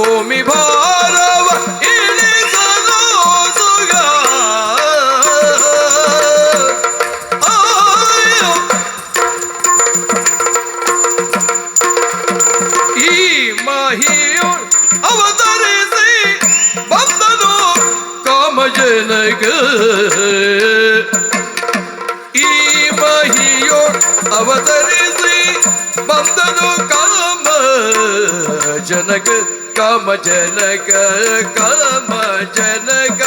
ಭೂಮಿ ಭಾರವ ಇಳಿಸಲು ಸುಗ ಈ ಮಹಿಯು ಅವತರಿಸಿ ಬಂದನು ಕಾಮಜನಕ ಈ ಮಹಿಯು ಅವತರಿಸಿ ಬಂದನು ಕಾಮ ಜನಕ ಕಾಮ ಜನಕ ಕಾಮ ಜನಕ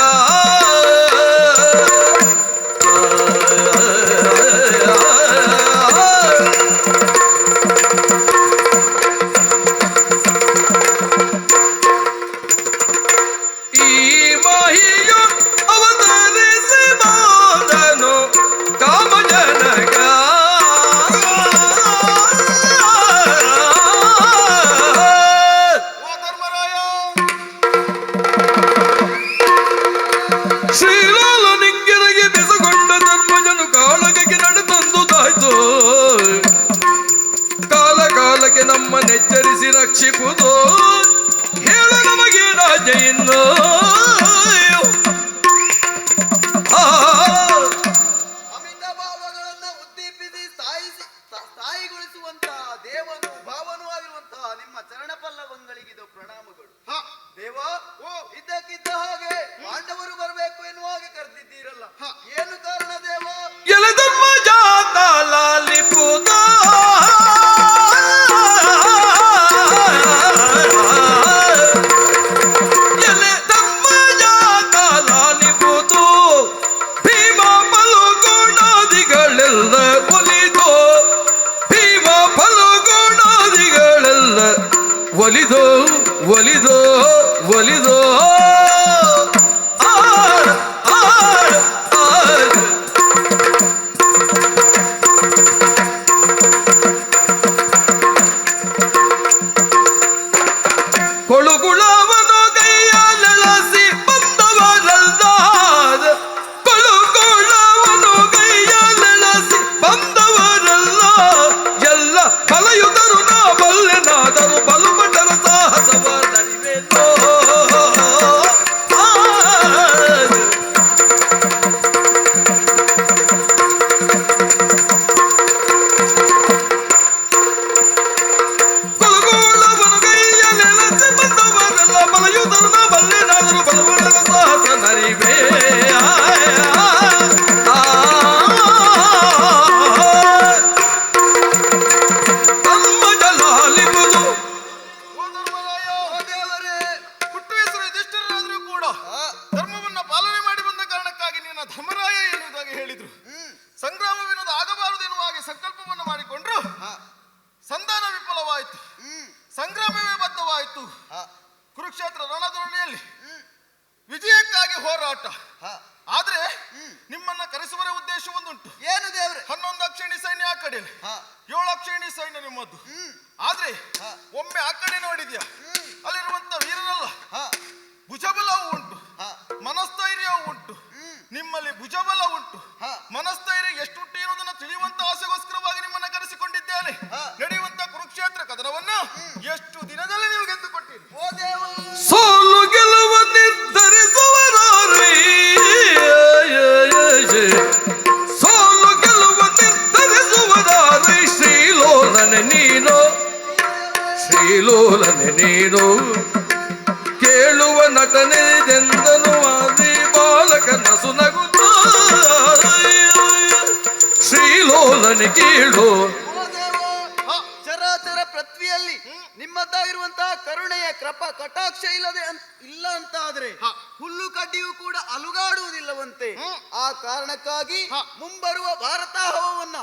ನಮ್ಮನ್ನೆಚ್ಚರಿಸಿ ರಕ್ಷಿಪುದು ಹೇಳು ನಮಗೆ ರಾಜ ಇನ್ನು ಅಮಿತ ಭಾವಗಳನ್ನು ಉದ್ದೀಪಿಸಿ ಸ್ಥಾಯಿಗೊಳಿಸುವಂತಹ ದೇವನು ಭಾವನೂ ಆಗಿರುವಂತಹ ನಿಮ್ಮ ಚರಣಪಲ್ಲವಂಗಳಿಗಿದು ಪ್ರಣಾಮಗಳು. ದೇವ, ಇದ್ದಕ್ಕಿದ್ದ ಹಾಗೆ ಪಾಂಡವರು ಬರಬೇಕು ಎನ್ನುವ ಹಾಗೆ ಕರೆದಿದ್ದೀರಲ್ಲ, ಏನು ಕಾರಣ ದೇವ? ಎಲೆದಮ್ಮ ಜಾತ ಲಾಲಿಪುದ ಒಲಿದೋ ಒಲಿದೋ ಒಲಿದೋ ಕೊಳುಗುಳವನು ಕೈಯಲೆಳಸಿ ಬಂದವರಲ್ಲ ಕೊಳುಗುಳವನು ಕೈಯಲೆಳಸಿ ಬಂದವರಲ್ಲ ಎಲ್ಲ ಬಲಯುಧರು ನಾ ಬಲ್ಲೆನಾದರು ಬಲುಮಠರ ಸಾಹಸವ ನಡಿವೆನೋ ಕೊಳುಗುಳವನು ಕೈಯಲೆಳಸಿ ಬಂದವರಲ್ಲ ಬಲಯುಧರು ನಾ ಬಲ್ಲೆನಾದರು ಬಲುಮಠರ ಸಾಹಸ ನಡಿವೆ ಧರ್ಮರಾಯ ಎನ್ನುವುದಾಗಿ ಹೇಳಿದ್ರು. ಸಂಗ್ರಾಮವೆನ್ನುವುದು ಆಗಬಾರದು ಎನ್ನುವ ಹಾಗೆ ಸಂಕಲ್ಪವನ್ನು ಮಾಡಿಕೊಂಡ್ರು. ಸಂಧಾನ ವಿಫಲವಾಯಿತು, ಸಂಗ್ರಾಮವೇ ಬದ್ಧವಾಯಿತು. ಕುರುಕ್ಷೇತ್ರ ರಣಧೋರಣೆಯಲ್ಲಿ ವಿಜಯಕ್ಕಾಗಿ ಹೋರಾಟ. ಆದ್ರೆ ನಿಮ್ಮನ್ನ ಕರೆಸುವ ಉದ್ದೇಶ ಒಂದುಂಟು. ಏನು ದೇವ್ರೆ? 11 ಅಕ್ಷಿಣಿ ಸೈನ್ಯ ಆ ಕಡೆ, 7 ಅಕ್ಷಿಣಿ ಸೈನ್ಯ ನಿಮ್ಮದ್ದು. ಆದ್ರೆ ಒಮ್ಮೆ ಆ ಕಡೆ ನೋಡಿದ್ಯಾ, ಅಲ್ಲಿರುವಂತ ವೀರನಲ್ಲ, ಭುಜಬಲವೂ ಉಂಟು, ಮನಸ್ಥೈರ್ಯವೂ ಉಂಟು. ನಿಮ್ಮಲ್ಲಿ ಭುಜಬಲ ಉಂಟು, ಮನಸ್ಥೈರ್ಯ ಎಷ್ಟುಂಟು ಎನ್ನುವುದನ್ನು ತಿಳಿಯುವಂತ ಆಸೆಗೋಸ್ಕರವಾಗಿ ನಿಮ್ಮನ್ನ ಕರೆಸಿಕೊಂಡಿದ್ದೇನೆ. ನಡೆಯುವಂತ ಕುರುಕ್ಷೇತ್ರ ಕದನವನ್ನು ಎಷ್ಟು ದಿನದಲ್ಲಿ ನೀವು ಗೆದ್ದುಕೊಟ್ಟಿರಿ. ಓ ದೇವ, ಸೋಲು ಗೆಲುವ ನಿರ್ಧರಿಸುವರಾರೇ, ಸೋಲು ಗೆಲುವ ನಿರ್ಧರಿಸುವರಾರೇ. ಶ್ರೀಲೋಲನೆ ನೀನು, ಶ್ರೀಲೋಲನೆ ನೀನು, ಕೇಳುವ ನಟನೆದೆಂದನು ಆದಿ ಬಾಲಕನ ಸುನಗುತ್ತ. ಶ್ರೀಲೋಲನೆ ಕೇಳು. ಚರಾಚರ ಪೃಥ್ವಿಯಲ್ಲಿ ನಿಮ್ಮದ್ದಾಗಿರುವಂತಹ ಕರುಣೆಯ ಕಟಾಕ್ಷ ಇಲ್ಲ ಅಂತ ಆದ್ರೆ ಹುಲ್ಲು ಕಡ್ಡಿಯೂ ಕೂಡ ಅಲುಗಾಡುವುದಿಲ್ಲವಂತೆ. ಆ ಕಾರಣಕ್ಕಾಗಿ ಮುಂಬರುವ ಭಾರತಾಹವನ್ನ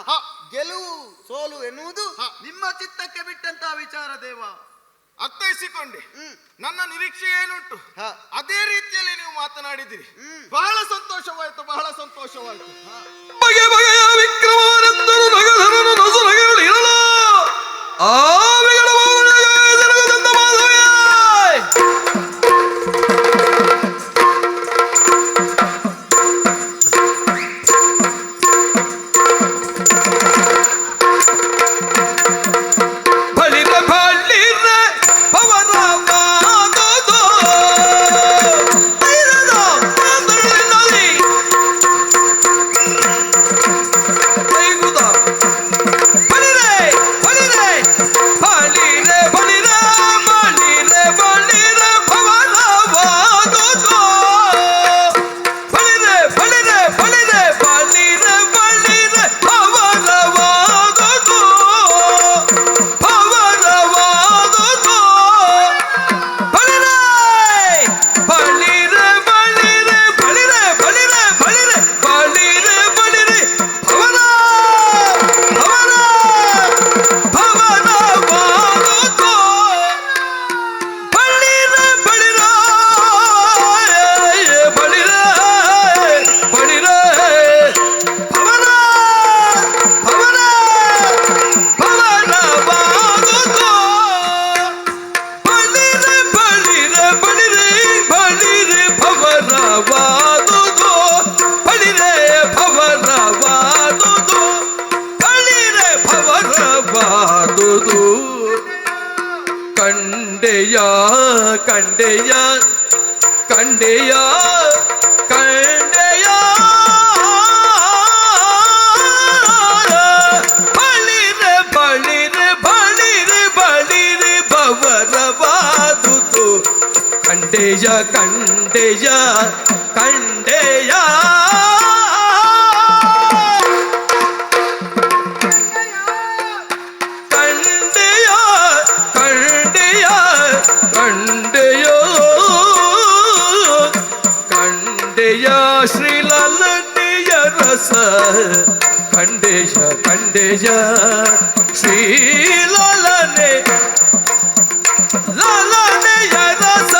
ಗೆಲುವು ಸೋಲು ಎನ್ನುವುದು ನಿಮ್ಮ ಚಿತ್ತಕ್ಕೆ ಬಿಟ್ಟಂತಹ ವಿಚಾರ ದೇವ. ಅರ್ಥೈಸಿಕೊಂಡೆ. ನನ್ನ ನಿರೀಕ್ಷೆ ಏನುಂಟು ಅದೇ ರೀತಿಯಲ್ಲಿ ನೀವು ಮಾತನಾಡಿದಿರಿ. ಬಹಳ ಸಂತೋಷವಾಯಿತು, ಬಹಳ ಸಂತೋಷವಾಯಿತು. ಬಗೆ ಬಗೆಯ ವಿಕ್ರಮವರೆಂದರು ನಗಧರನು ನಸುನಗೆಗಳು ಇರಲ ಆ ಬಳಿರ ಬಳಿರ ಪವರವಾದ ಕಂಡೆಯ ಕಂಡೆಯ ಕಂಡೆಯ ಕಂಡೆಯ ಬಳಿರೆ ಬಳಿರೆ ಬಳಿರೆ ಬಳಿರೆ ಬವರವಾದುದು ಕಂಡೆಯ ಕಂಡೆಯ ಕಂಡೆಯ ಶ್ರೀಲಲನೆಯ ರಸ ಕಂಡೆಯ ಕಂಡೆಯ ಶ್ರೀಲಲನೆ ಲಲನೆಯ ರಸ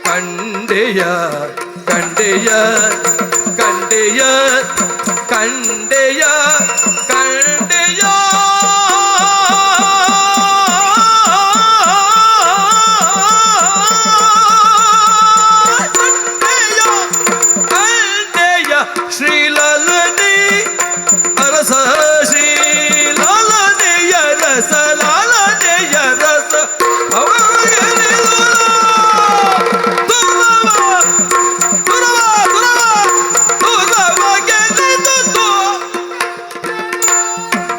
ಕಂಡೆಯ ಕಂಡೆಯ ಕಂಡೆಯ ಕಂಡೆಯ ಕಂಡೆಯ ಶ್ರೀಲಲನೆ ಅರಸ ಶ್ರೀಲಲನೆಯ ರಸ ಲಾಲನೆಯ ರಸ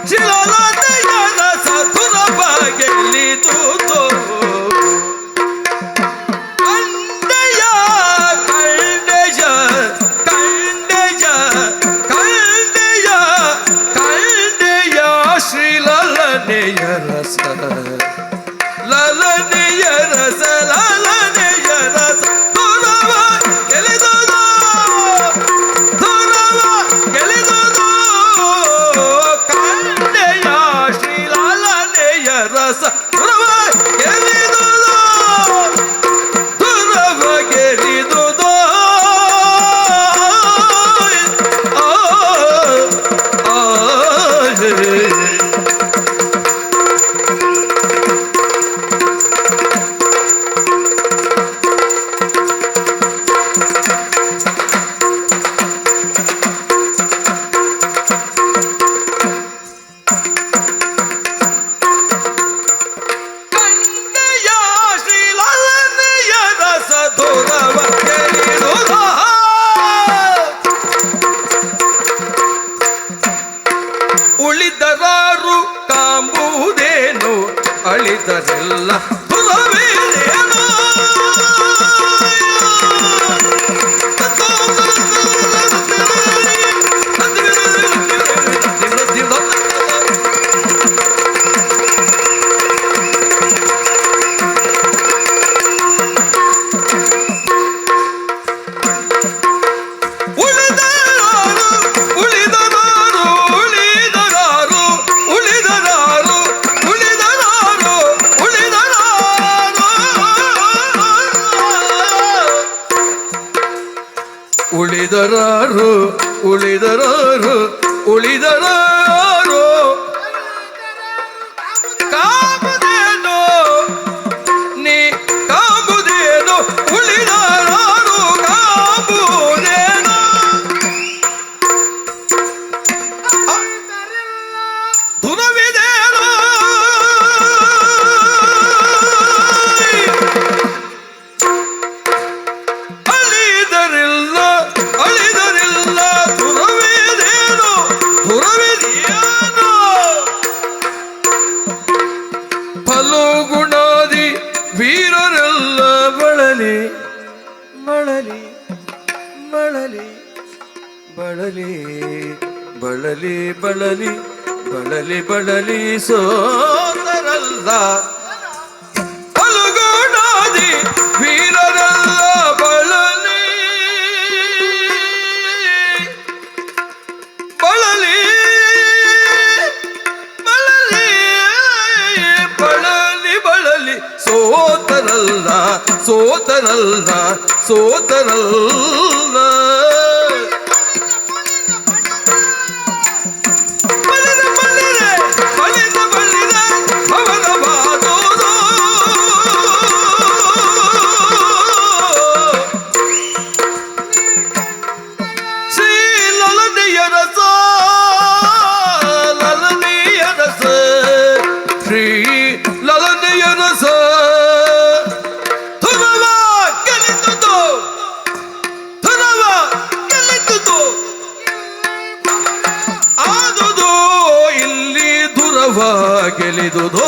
ಶ್ರೀಲಲನೆಯ ರಸ ತುರಬ ಗೆಲ್ಲಿದುದು ರಸ ಲಲನೆಯ ರಸ ಲಲನೆಯ ರಸ ದುರವ ಗೆಲಿದುದು ದುರವ ಗೆಲಿದುದು ಕಂಡೆಯ ಶ್ರೀಲಲನೆಯ ರಸ ದುರವ ಗೆಲಿದುದು ದುರವ ಗೆಲಿದುದು ಉಳಿದರಾರು ಕಾಂಬುವುದೇನು ಅಳಿದರೆಲ್ಲ ಪುರವೇನೇನು ಉಳಿದರಾರು ಉಳಿದರಾರು ಉಳಿದರಾರು ಕಾಂಬುದೇನು ನೀ ಕಾಂಬುದೇನು ಉಳಿದರಾರು ಕಾಂಬುದೇನು ಧುನವಿದೇನು ಅಳಿದರಿಲ್ಲ ಅಳಿದರಿಲ್ಲ ಧುರವಿದೇನು ಧುರವಿದೇನು ಫಲಗುಣಾದಿ ವೀರರೆಲ್ಲ ಬಳಲಿ ಬಳಲಿ ಬಳಲಿ ಬಳಲಿ ಬಳಲಿ ಬಳಲಿ ಬಳಲಿ ಬಳಲಿ ಸೋದರಲ್ಲ ಫಲಗುಣಾದಿ ವೀರರೆಲ್ಲ ಬಳಲಿ ಬಳಲಿ ಬಳಲಿ ಬಳಲಿ ಬಳಲಿ ಸೋದರಲ್ಲ ಸೋದರಲ್ಲ ಸೋದರಲ್ಲ ಬಳಿರೆ ಬಳಿರೆ ಬಳಿರೆ ಬಳಿರೆ ಅವನ ಬಾದೋದು ಶ್ರೀ ಲಲನೆಯ ರಸ ಲಲನೆಯ ರಸ ಶ್ರೀ ಲಲನೆಯ ಮನವ ಗೆಲಿದುದೋ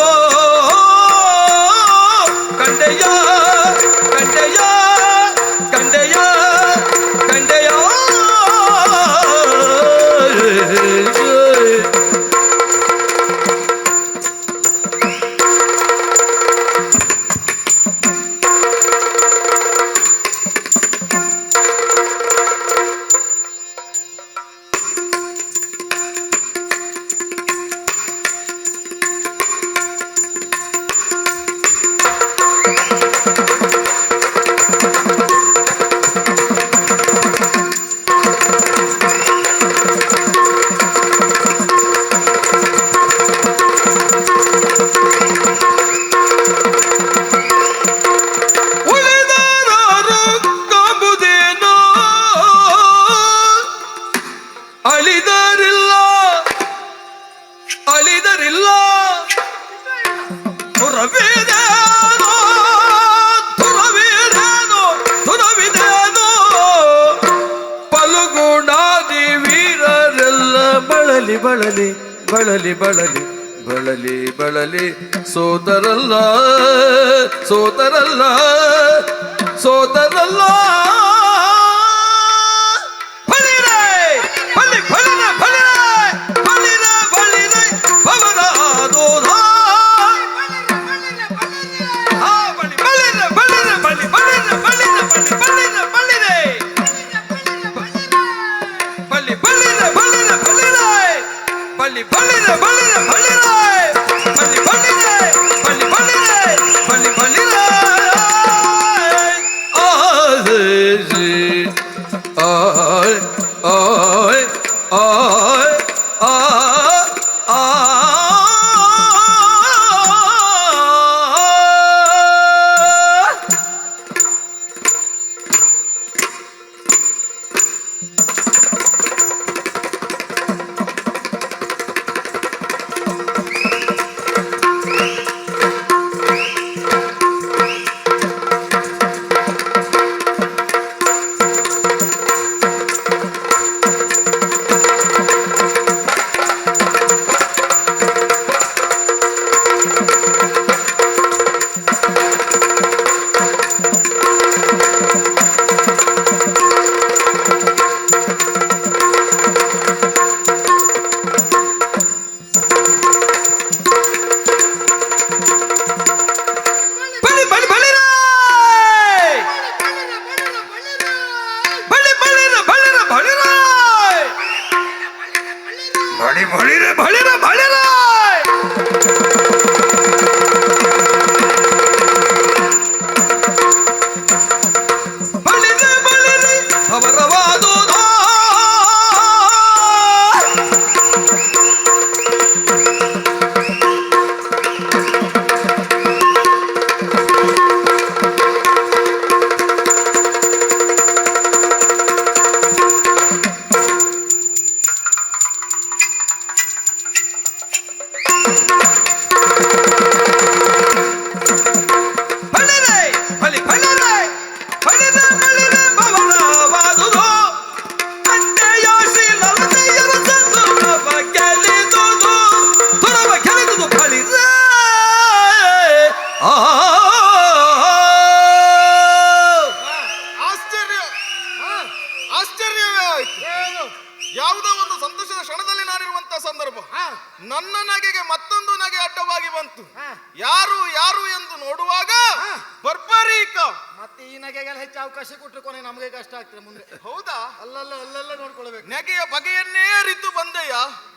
ಕಂಡೆಯ ಕಂಡೆಯ ಕಂಡೆಯ ಕಂಡೆಯ ಅಳಿದರಿಲ್ಲ ಅಳಿದರಿಲ್ಲ ತುರವಿದೇನೋ ತುರವಿದೇನೋ ತುರವಿದೇನೋ ಪಲುಗುಣಾದಿ ವೀರರೆಲ್ಲ ಬಳಲಿ ಬಳಲಿ ಬಳಲಿ ಬಳಲಿ ಬಳಲಿ ಬಳಲಿ ಸೋದರಲ್ಲ ಸೋದರಲ್ಲ ಸೋದರಲ್ಲ ಯಾವುದೋ ಒಂದು ಸಂತೋಷದ ಕ್ಷಣದಲ್ಲಿ ನಾನಿರುವಂತ ಸಂದರ್ಭ ನನ್ನ ನಗೆಗೆ ಮತ್ತೊಂದು ನಗೆ ಅಡ್ಡವಾಗಿ ಬಂತು. ಯಾರು ಯಾರು ಎಂದು ನೋಡುವಾಗ ಬರ್ಬರೀಕ. ಮತ್ತೆ ಈ ನಗೆಗೆಲ್ಲ ಹೆಚ್ಚು ಅವಕಾಶ ಕೊಟ್ಟರೆ ಕೊನೆ ನಮಗೆ ಕಷ್ಟ ಆಗ್ತದೆ ಮುಂದೆ. ಹೌದಾ? ಅಲ್ಲಲ್ಲ ನೋಡ್ಕೊಳ್ಬೇಕು. ನಗೆಯ ಬಗೆಯನ್ನೇ ಅರಿತು ಬಂದೆಯ.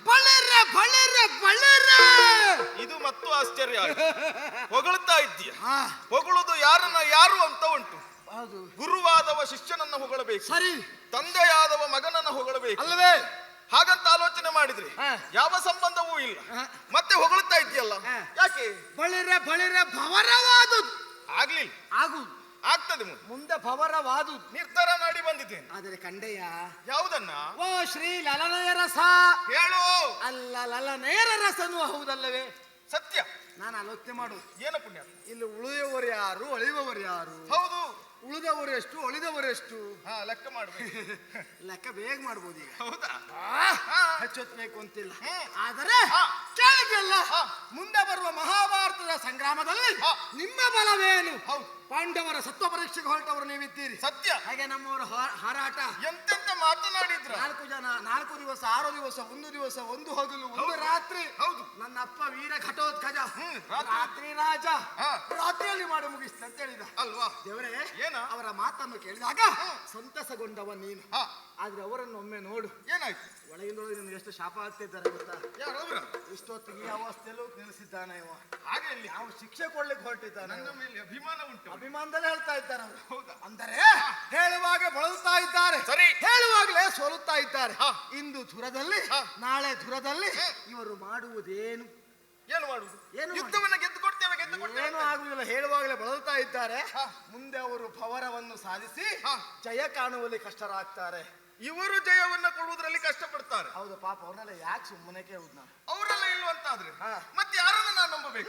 ಬಳ್ಳರ ಬಳ್ಳರ ಬಳ್ಳರ ಇದು ಮತ್ತು ಆಶ್ಚರ್ಯ. ಹೊಗಳ್ತಾ ಇದ್ದೀಯ. ಹೊಗಳುದು ಯಾರನ್ನ ಯಾರು ಅಂತ ಉಂಟು. ಗುರುವಾದವ ಶಿಷ್ಯನನ್ನ ಹೊಗಳಬೇಕು, ಸರಿ. ತಂದೆಯಾದವ ಮಗನನ್ನ ಹೊಗಳಬೇಕು ಅಲ್ಲವೇ? ಹಾಗಂತ ಆಲೋಚನೆ ಮಾಡಿದ್ರೆ ಯಾವ ಸಂಬಂಧವೂ ಇಲ್ಲ. ಮತ್ತೆ ಹೊಗಳ್ತಾ ಇದೆಯಲ್ಲ, ಯಾಕೆ? ಬಳಿರ ಬಳಿರ ಭವರವಾದುದು ಆಗ್ಲಿಲ್ಲ, ಆಗುದು ಆಗ್ತದೆ ಮುಂದೆ ಭವರವಾದುದು ನಿರ್ಧಾರ ಮಾಡಿ ಬಂದಿದ್ದೇನೆ. ಆದರೆ ಕಂಡೆಯ ಯಾವುದನ್ನ? ಓ ಶ್ರೀ ಲಲನೆಯ ರಸ. ಹೇಳು. ಅಲ್ಲ ಲಲನೆಯರ ರಸನೂ ಹೌದಲ್ಲವೇ? ಸತ್ಯ. ನಾನು ಆಲೋಚನೆ ಮಾಡು, ಏನ ಪುಣ್ಯ? ಇಲ್ಲಿ ಉಳಿಯುವವರು ಯಾರು, ಅಳಿಯುವವರು ಯಾರು? ಹೌದು, ಉಳಿದವರು ಎಷ್ಟು, ಅಳಿದವರು ಎಷ್ಟು? ಲೆಕ್ಕ ಮಾಡ್ಬೇಕು. ಲೆಕ್ಕ ಬೇಗ ಮಾಡ್ಬೋದು ಈಗ. ಹೌದಾ? ಹಚ್ಚೊತ್ಬೇಕು ಅಂತಿಲ್ಲ. ಆದರೆ ಕೇಳಿದ್ಯಲ್ಲ, ಮುಂದೆ ಬರುವ ಮಹಾಭಾರತದ ಸಂಗ್ರಾಮದಲ್ಲಿ ನಿಮ್ಮ ಬಲವೇನು? ಪಾಂಡವರ ಸತ್ವ ಪರೀಕ್ಷೆಗೆ ಹೊರಟವರು ನೀವಿದ್ದೀರಿ. ಸತ್ಯ. ಹಾಗೆ ನಮ್ಮವರ ಹಾರಾಟ ಎಂತೆಂತ ಮಾತನಾಡಿದ್ರ. 4 ಜನ, 4 ದಿವಸ, 6 ದಿವಸ, 1 ದಿವಸ, 1 ಹಗಲು, 1 ರಾತ್ರಿ. ಹೌದು. ನನ್ನ ಅಪ್ಪ ವೀರ ಘಟೋತ್ಕಜ ರಾತ್ರಿ ರಾಜ ರಾತ್ರಿಯಲ್ಲಿ ಮಾಡಿ ಮುಗಿಸ್ತ ಅಂತ ಹೇಳಿದ ಅಲ್ವಾ? ದೇವರೇ, ಏನ ಅವರ ಮಾತನ್ನು ಕೇಳಿದಾಗ ಸಂತಸಗೊಂಡವ ನೀನು. ಆದ್ರೆ ಅವರನ್ನು ಒಮ್ಮೆ ನೋಡು, ಏನಾಯ್ತು? ಒಳಗಿಂದೊಳಗೆ ನಿಮ್ಗೆ ಎಷ್ಟು ಶಾಪ ಆಗ್ತಿದ್ದಾರೆ ಗೊತ್ತಾ? ಯಾರು? ಇಷ್ಟೊತ್ತಿಗೆ ಈ ಅವಸ್ಥೆಯಲ್ಲೂ ನಿಲ್ಲಿಸಿದ್ದಾನೆ ಇವ. ಹಾಗೆ ಇಲ್ಲಿ ನಾವು ಶಿಕ್ಷೆ ಕೊಡ್ಲಿಕ್ಕೆ ಹೊರಟಿದ್ದಾನೆ. ನನ್ನ ಮೇಲೆ ಅಭಿಮಾನ ಉಂಟು. ಅಭಿಮಾನದಲ್ಲೇ ಹೇಳ್ತಾ ಇದ್ದಾರೆ ಅವರು. ಹೌದಾ? ಅಂದರೆ ಹೇಳುವಾಗ ಬಳಲ್ತಾ ಇದ್ದಾರೆ, ಸರಿ, ಹೇಳುವಾಗಲೇ ಸೋಲುತ್ತಾ ಇದ್ದಾರೆ. ಇಂದು ಧುರದಲ್ಲಿ, ನಾಳೆ ಧುರದಲ್ಲಿ ಇವರು ಮಾಡುವುದೇನು? ಏನು ಮಾಡುವುದು? ಏನು ಯುದ್ಧವನ್ನ ಗೆದ್ದು ಕೊಡ್ತೇವೆ, ಏನು ಆಗುವುದಿಲ್ಲ. ಹೇಳುವಾಗಲೇ ಬಳಲ್ತಾ ಇದ್ದಾರೆ. ಮುಂದೆ ಅವರು ಭವರವನ್ನು ಸಾಧಿಸಿ ಜಯ ಕಾಣುವಲ್ಲಿ ಕಷ್ಟರಾಗ್ತಾರೆ. ಇವರು ಜಯವನ್ನ ಕೊಡುವುದರಲ್ಲಿ ಕಷ್ಟಪಡ್ತಾರೆ. ಹೌದು ಪಾಪ, ಅವ್ರನ್ನೆಲ್ಲ ಯಾಕೆ ಸುಮ್ಮನೆ ಕೇಳುದು ನಾನು? ಅವರೆಲ್ಲ ಇಲ್ವಂತಾದ್ರೆ ಮತ್ತೆ ಯಾರನ್ನು ನಾನು ನಂಬಬೇಕು?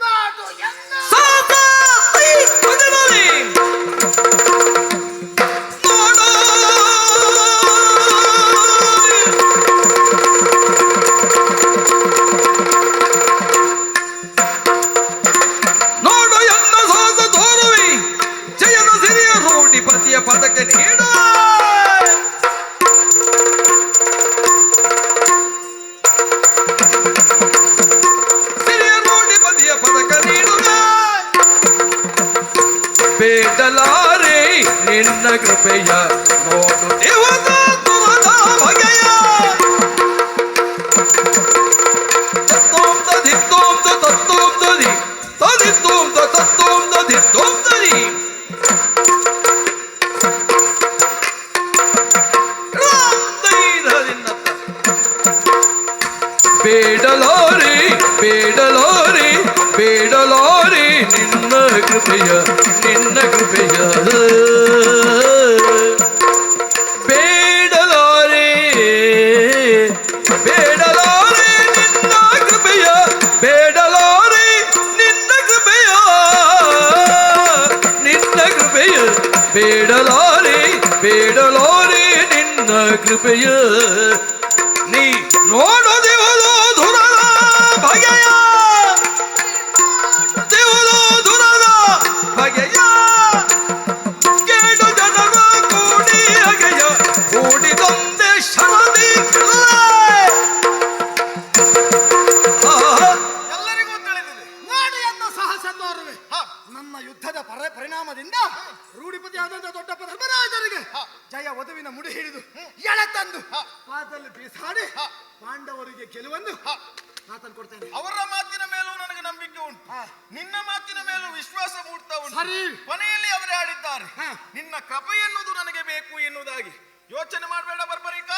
ನೋಡು ಎಲ್ಲ ಸಾಹಸ ತೋರುವಿ, ಜಯದ ಸಿರಿಯ ರೂಢಿಪತಿಯ ಪದಕ್ಕೆ ನೀಡು. ಬೇಡಲಾರೆ ನಿನ್ನ ಕೃಪೆಯ, ನೋಡು ದೇವದ ತುರದ ಬಗೆಯ. ತತ್ತೋಂ ತದಿತ್ತೋಂ ತತ್ತೋಂ ತದಿ ತದಿತ್ತೋಂ ತತ್ತೋಂ ತದಿತ್ತೋಂ ತದಿ. ಬೇಡಲಾರೆ ಬೇಡಲಾರೆ ಬೇಡಲಾರೆ ನಿನ್ನ ಕೃಪೆಯ, ನಿನ್ನ ಕೃಪೆಯ. ಬೇಡಲಾರೆ ಬೇಡಲಾರೆ ನಿನ್ನ ಕೃಪೆಯ, ಬೇಡಲಾರೆ ನಿನ್ನ ಕೃಪೆಯ, ನಿನ್ನ ಕೃಪೆಯ. ಬೇಡಲಾರೆ ಬೇಡಲಾರೆ ನಿನ್ನ ಕೃಪೆಯ. ನೀ ನೋಡೋದೇವೋ ಧುರದ ಬಗೆಯ, ದೇವೋ ಧುರದ ಬಗೆಯ. ಕೇಳು ಜನರ ಕೂಡಿ ಹಗೆಯ, ಕೂಡಿದೊಂದೇ ಶರದಿ ಎಲ್ಲರಿಗೂ ತಿಳಿದಿದೆ. ನೋಡಿ ಎನ್ನ ಸಾಹಸ ತೋರುವೆ. ನನ್ನ ಯುದ್ಧದ ಪರಿಣಾಮದಿಂದ ರೂಢಿಪತಿ ಆದಂತ ದೊಡ್ಡಪ್ಪ ಧರ್ಮರಾಜರಿಗೆ ಜಯ ವಧುವಿನ ಮುಡಿ ಹಿಡಿದು ಎಳೆತಂದು ಪಾದದಲ್ಲಿ ಬೀಸಾಡಿ ಪಾಂಡವರಿಗೆ ಗೆಲುವನ್ನು ಮಾತನ್ನು ಕೊಡ್ತೇನೆ. ಅವರ ಮಾತಿನ ಮೇಲೂ ನನಗೆ ನಂಬಿಕೆ ಉಂಟು, ನಿನ್ನ ಮಾತಿನ ಮೇಲೂ ವಿಶ್ವಾಸ ಮೂಡ್ತಾ ಉಂಟು. ಸರಿ, ಕೊನೆಯಲ್ಲಿ ಅವರೇ ಆಡಿದ್ದಾರೆ, ನಿನ್ನ ಕೃಪೆ ಎನ್ನುವುದು ನನಗೆ ಬೇಕು ಎನ್ನುವುದಾಗಿ. ಯೋಚನೆ ಮಾಡಬೇಡ ಬರ್ಬರಿಕ,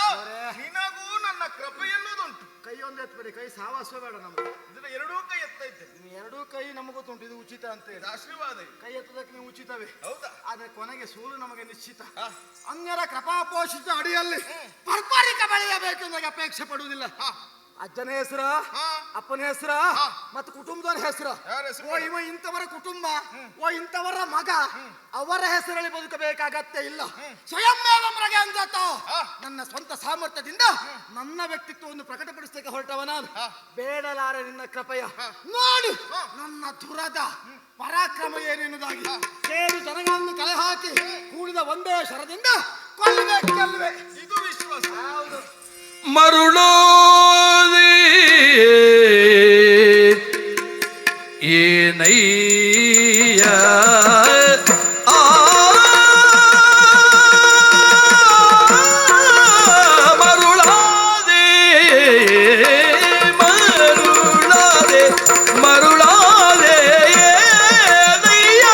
ನಿನಗೂ ನನ್ನ ಕೃಪೆ ಎನ್ನುವುದುಂಟು. ಕೈ ಒಂದು ಎತ್ತಬೇಡಿ, ಕೈ ಸಾವಾಸ ಬೇಡ ನಮ್ಗೆ. ಇದನ್ನ ಎರಡೂ ಕೈ ಎತ್ತಾ ಇದ್ದೇನೆ. ಎರಡೂ ಕೈ ನಮಗೂ ಉಂಟು, ಇದು ಉಚಿತ ಅಂತ ಹೇಳಿ ಆಶೀರ್ವಾದ. ಕೈ ಎತ್ತದಕ್ಕೆ ನೀವು ಉಚಿತವೇ. ಹೌದಾ? ಆದ್ರೆ ಕೊನೆಗೆ ಸೂಲು ನಮಗೆ ನಿಶ್ಚಿತ. ಅನ್ಯರ ಕೃಪಾಪೋಷಿತ ಅಡಿಯಲ್ಲಿ ಬರ್ಬರಿಕ ಬೆಳೆಯಬೇಕು ನನಗೆ ಅಪೇಕ್ಷೆ ಪಡುವುದಿಲ್ಲ. ಅಜ್ಜನ ಹೆಸರ, ಅಪ್ಪನ ಹೆಸರ ಮತ್ತು ಕುಟುಂಬದವರ ಹೆಸರು, ಓ ಇವ ಇಂಥವರ ಕುಟುಂಬ, ಓ ಇಂಥವರ ಮಗ, ಅವರ ಹೆಸರಲ್ಲಿ ಬದುಕಬೇಕಾಗತ್ತೆ ಇಲ್ಲ. ಸ್ವಯಂಮೇವ ಮೃಗ ಅಂಜಾತ. ನನ್ನ ಸ್ವಂತ ಸಾಮರ್ಥ್ಯದಿಂದ ನನ್ನ ವ್ಯಕ್ತಿತ್ವವನ್ನು ಪ್ರಕಟಪಡಿಸಲಿಕ್ಕೆ ಹೊರಟವ ನಾನು. ಬೇಡಲಾರೆ ನಿನ್ನ ಕೃಪೆಯ. ನೋಡು ನನ್ನ ದುರದ ಪರಾಕ್ರಮ ಏನೆನ್ನುವುದಾಗಿ. ಕೇಳಿ ಜನಗಳನ್ನು ಕಲೆ ಹಾಕಿ ಕೂಡಿದ ಒಂದೇ ಶರದಿಂದ ಕೊಲ್ಲಬೇಕಲ್ವೇ? ಇದು ವಿಶ್ವಾಸ. ಮರುಳೋದೆ ಏನಯ್ಯ ಮರುಳಾದೆ ಮರುಳಾದೆ ಮರುಳಾದೆ ಏನಯ್ಯ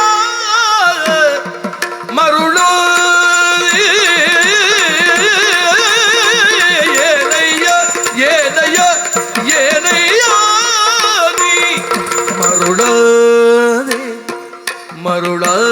ಮರುಳಾದೆ ಏನಯ್ಯ ಏನಯ್ಯ ನೀ ಮರುಳಾದೆ ಮರುಳಾದೆ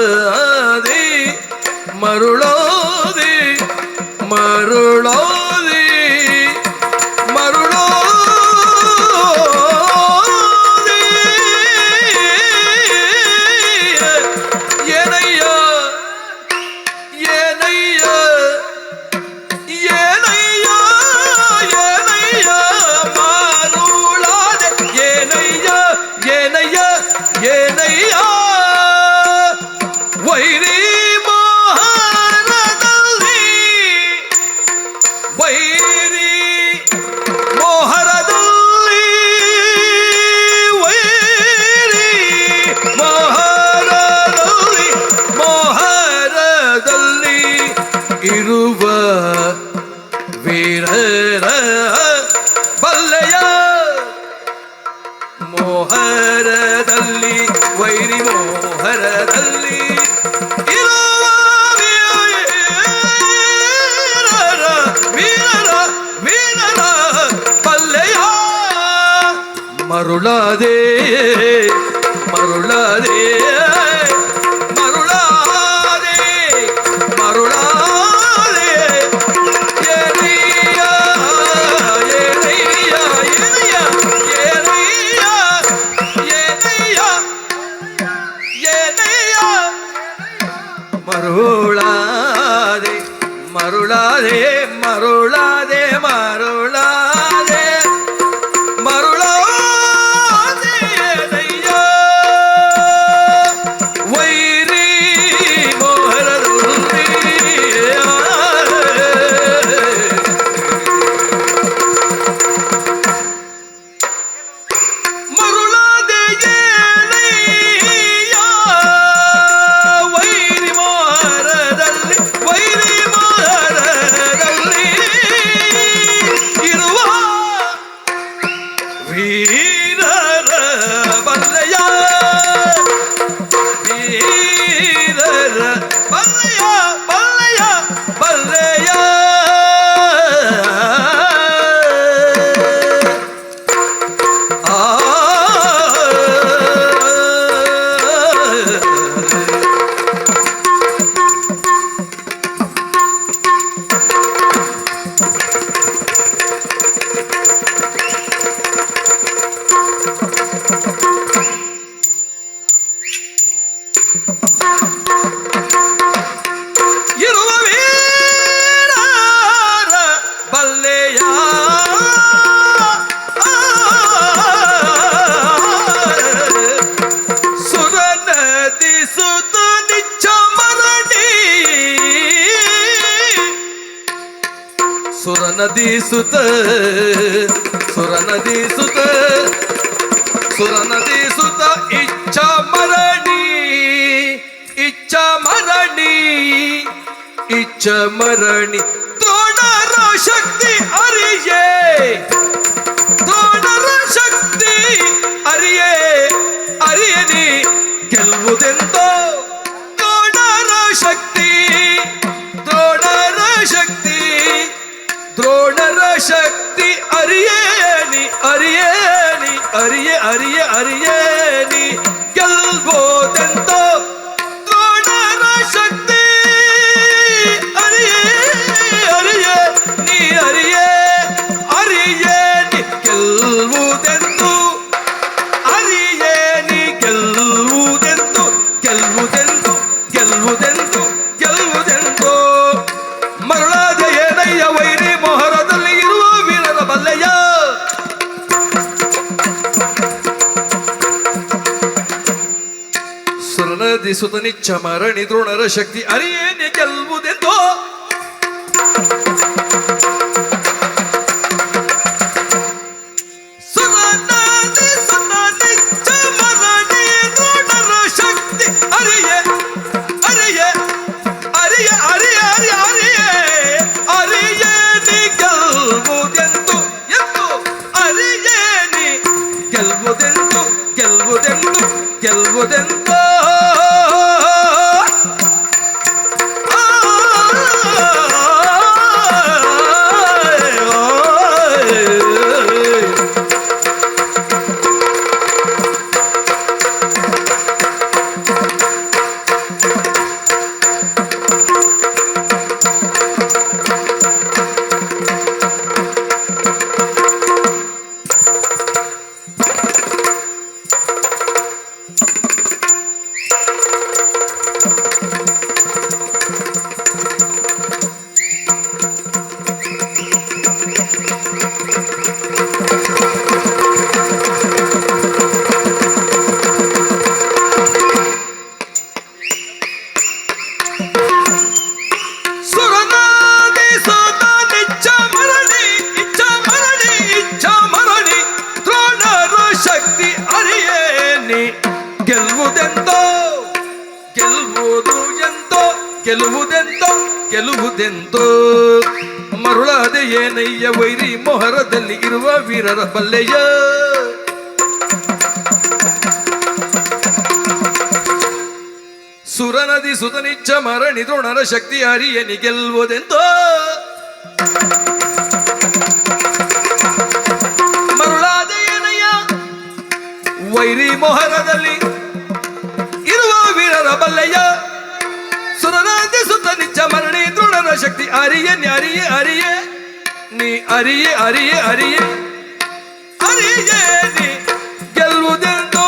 ಮೋಹರದಲ್ಲಿ ವೈರಿ ಮೋಹರದಲ್ಲಿ ಇರುವ ವೀರರ ವೀರರ ಪಲ್ಲೆಯ ಮರುಳಾದೆ ಮರುಳಾದೆ ಮರುಳಾದೆ ಮರುಳಾದೆ ಏರಿಯ ಏರಿಯ ಏರಿಯ ಏರಿಯ ಏರಿಯ ಏರಿಯ ಮರುಳಾದೆ ಮರುಳಾದೆ ಮರುಳಾದೆ ಮರುಳಾದೆ ಮರುಳಾದೆ ಏನಯ್ಯ ವೈರಿ ಮೋಹರದಲ್ಲಿ ಮರುಳಾದೆ ಏನಯ್ಯ ವೈರಿ ಮೋಹರದಲ್ಲಿ ವೈರಿ ಮೋಹರದಲ್ಲಿ ಇರುವ ವೀರರ ಬಲ್ಲೆಯ ವೀರರ ಬಲ್ಲೆಯ ಬಲ್ಲೆಯ ಬಲ್ಲೆಯ ಆ ಇರುವ ವೀರರ ಬಲ್ಲೆಯ ಸುರನದಿ ಸುತ ನಿಚ್ಚ ಮರಡಿ ಸುರನದಿ ಸುತ ಸುರನದಿ ಸುತ ಸುರನದಿ ಸುತ ಇಚ್ಛ ಮರಣಿ ಇಚ್ಛ ಮರಣಿ ಇಚ್ಛ ಮರಣಿ ದ್ರೋಣರ ಶಕ್ತಿ ಅರಿಯೇ ದ್ರೋಣರ ಶಕ್ತಿ ಅರಿಯೇ ಅರಿಯನಿ ಗೆಲ್ಲುವುದೆಂದೋ ದ್ರೋಣರ ಶಕ್ತಿ ದ್ರೋಣರ ಶಕ್ತಿ ದ್ರೋಣರ ಶಕ್ತಿ ಅರಿಯೇನಿ ಅರಿಯೇನಿ ಅರಿಯೇ ಅರಿಯೇ ಅರಿಯೇನಿ ಗೆಲ್ಬೋದೆಂದೋ ದ್ರೋಣರ ಶಕ್ತಿ ಅರಿಯೇ ಅರಿಯೇ ನೀ ಅರಿಯೇ ಅರಿಯೇನಿ ಗೆಲ್ಲುವುದೆಂದು ಅರಿಯೇನಿ ಗೆಲ್ಲುವುದೆಂದು ಗೆಲ್ಲುವುದೆಂದು ಗೆಲ್ಲುವುದೆಂದು ಗೆಲ್ಲುವುದೆಂದು ಮರುಳಾದ ಏನಯ್ಯ ವೈರಿ ಮೋಹರದಲ್ಲಿ ಇರುವ ವೀರರ ಬಲ್ಲೆಯ ಸುರನದಿ ಸುತನಿಚ್ಛ ಮರಣಿ ದ್ರೋಣರ ಶಕ್ತಿ ಅರಿಯೇನೆ ಗೆಲ್ಲುವುದೆಂದು ಸುರನದಿ ಸುತನಿಚ್ಛ ಮರಣಿ ದ್ರೋಣರ ಶಕ್ತಿ ಅರಿಯೇ ಅರಿಯೇ ಅರಿಯೇ ಅರಿಯೇ ಅರಿಯೇ ಅರಿಯೇ ಅರಿಯೇನಿ ಗೆಲ್ಲುವುದೆಂದು ಎಂದು ಅರಿಯೇನಿ ಗೆಲ್ಲುವುದೆಂದು ಗೆಲ್ಲುವುದೆಂದು ಗೆಲ್ಲುವುದೆಂದು ಗೆಲ್ಲುವುದೆಂದೋ ಗೆಲ್ಲುವುದೆಂದೋ ಮರುಳಾದೆ ಏನಯ್ಯ ವೈರಿ ಮೊಹರದಲ್ಲಿ ಇರುವ ವೀರರ ಬಲ್ಲೆಯ ಸುರನದಿ ಸುತನಿಚ್ಛ ಮರಣಿ ದ್ರೋಣರ ಶಕ್ತಿ ಅರಿಯನಿ ಗೆಲ್ಲುವುದೆಂತೋ ಮರುಳಾದ ಏನಯ್ಯ ವೈರಿ ಮೊಹರದಲ್ಲಿ ಇರುವ ವೀರರ ಬಲ್ಲಯ್ಯ ಸುರನದಿ ಸುತನಿಚ್ಛ ಮರಣಿ ದ್ರೋಣರ ಶಕ್ತಿ ಅರಿಯನಿ ಅರಿಯೇ ಅರಿಯೇ ನೀ ಅರಿಯೇ ಅರಿಯೇ ಅರಿಯೇ ಅರಿಯೇ ನೀ ಗೆಲ್ಲುವುದೆಂತೋ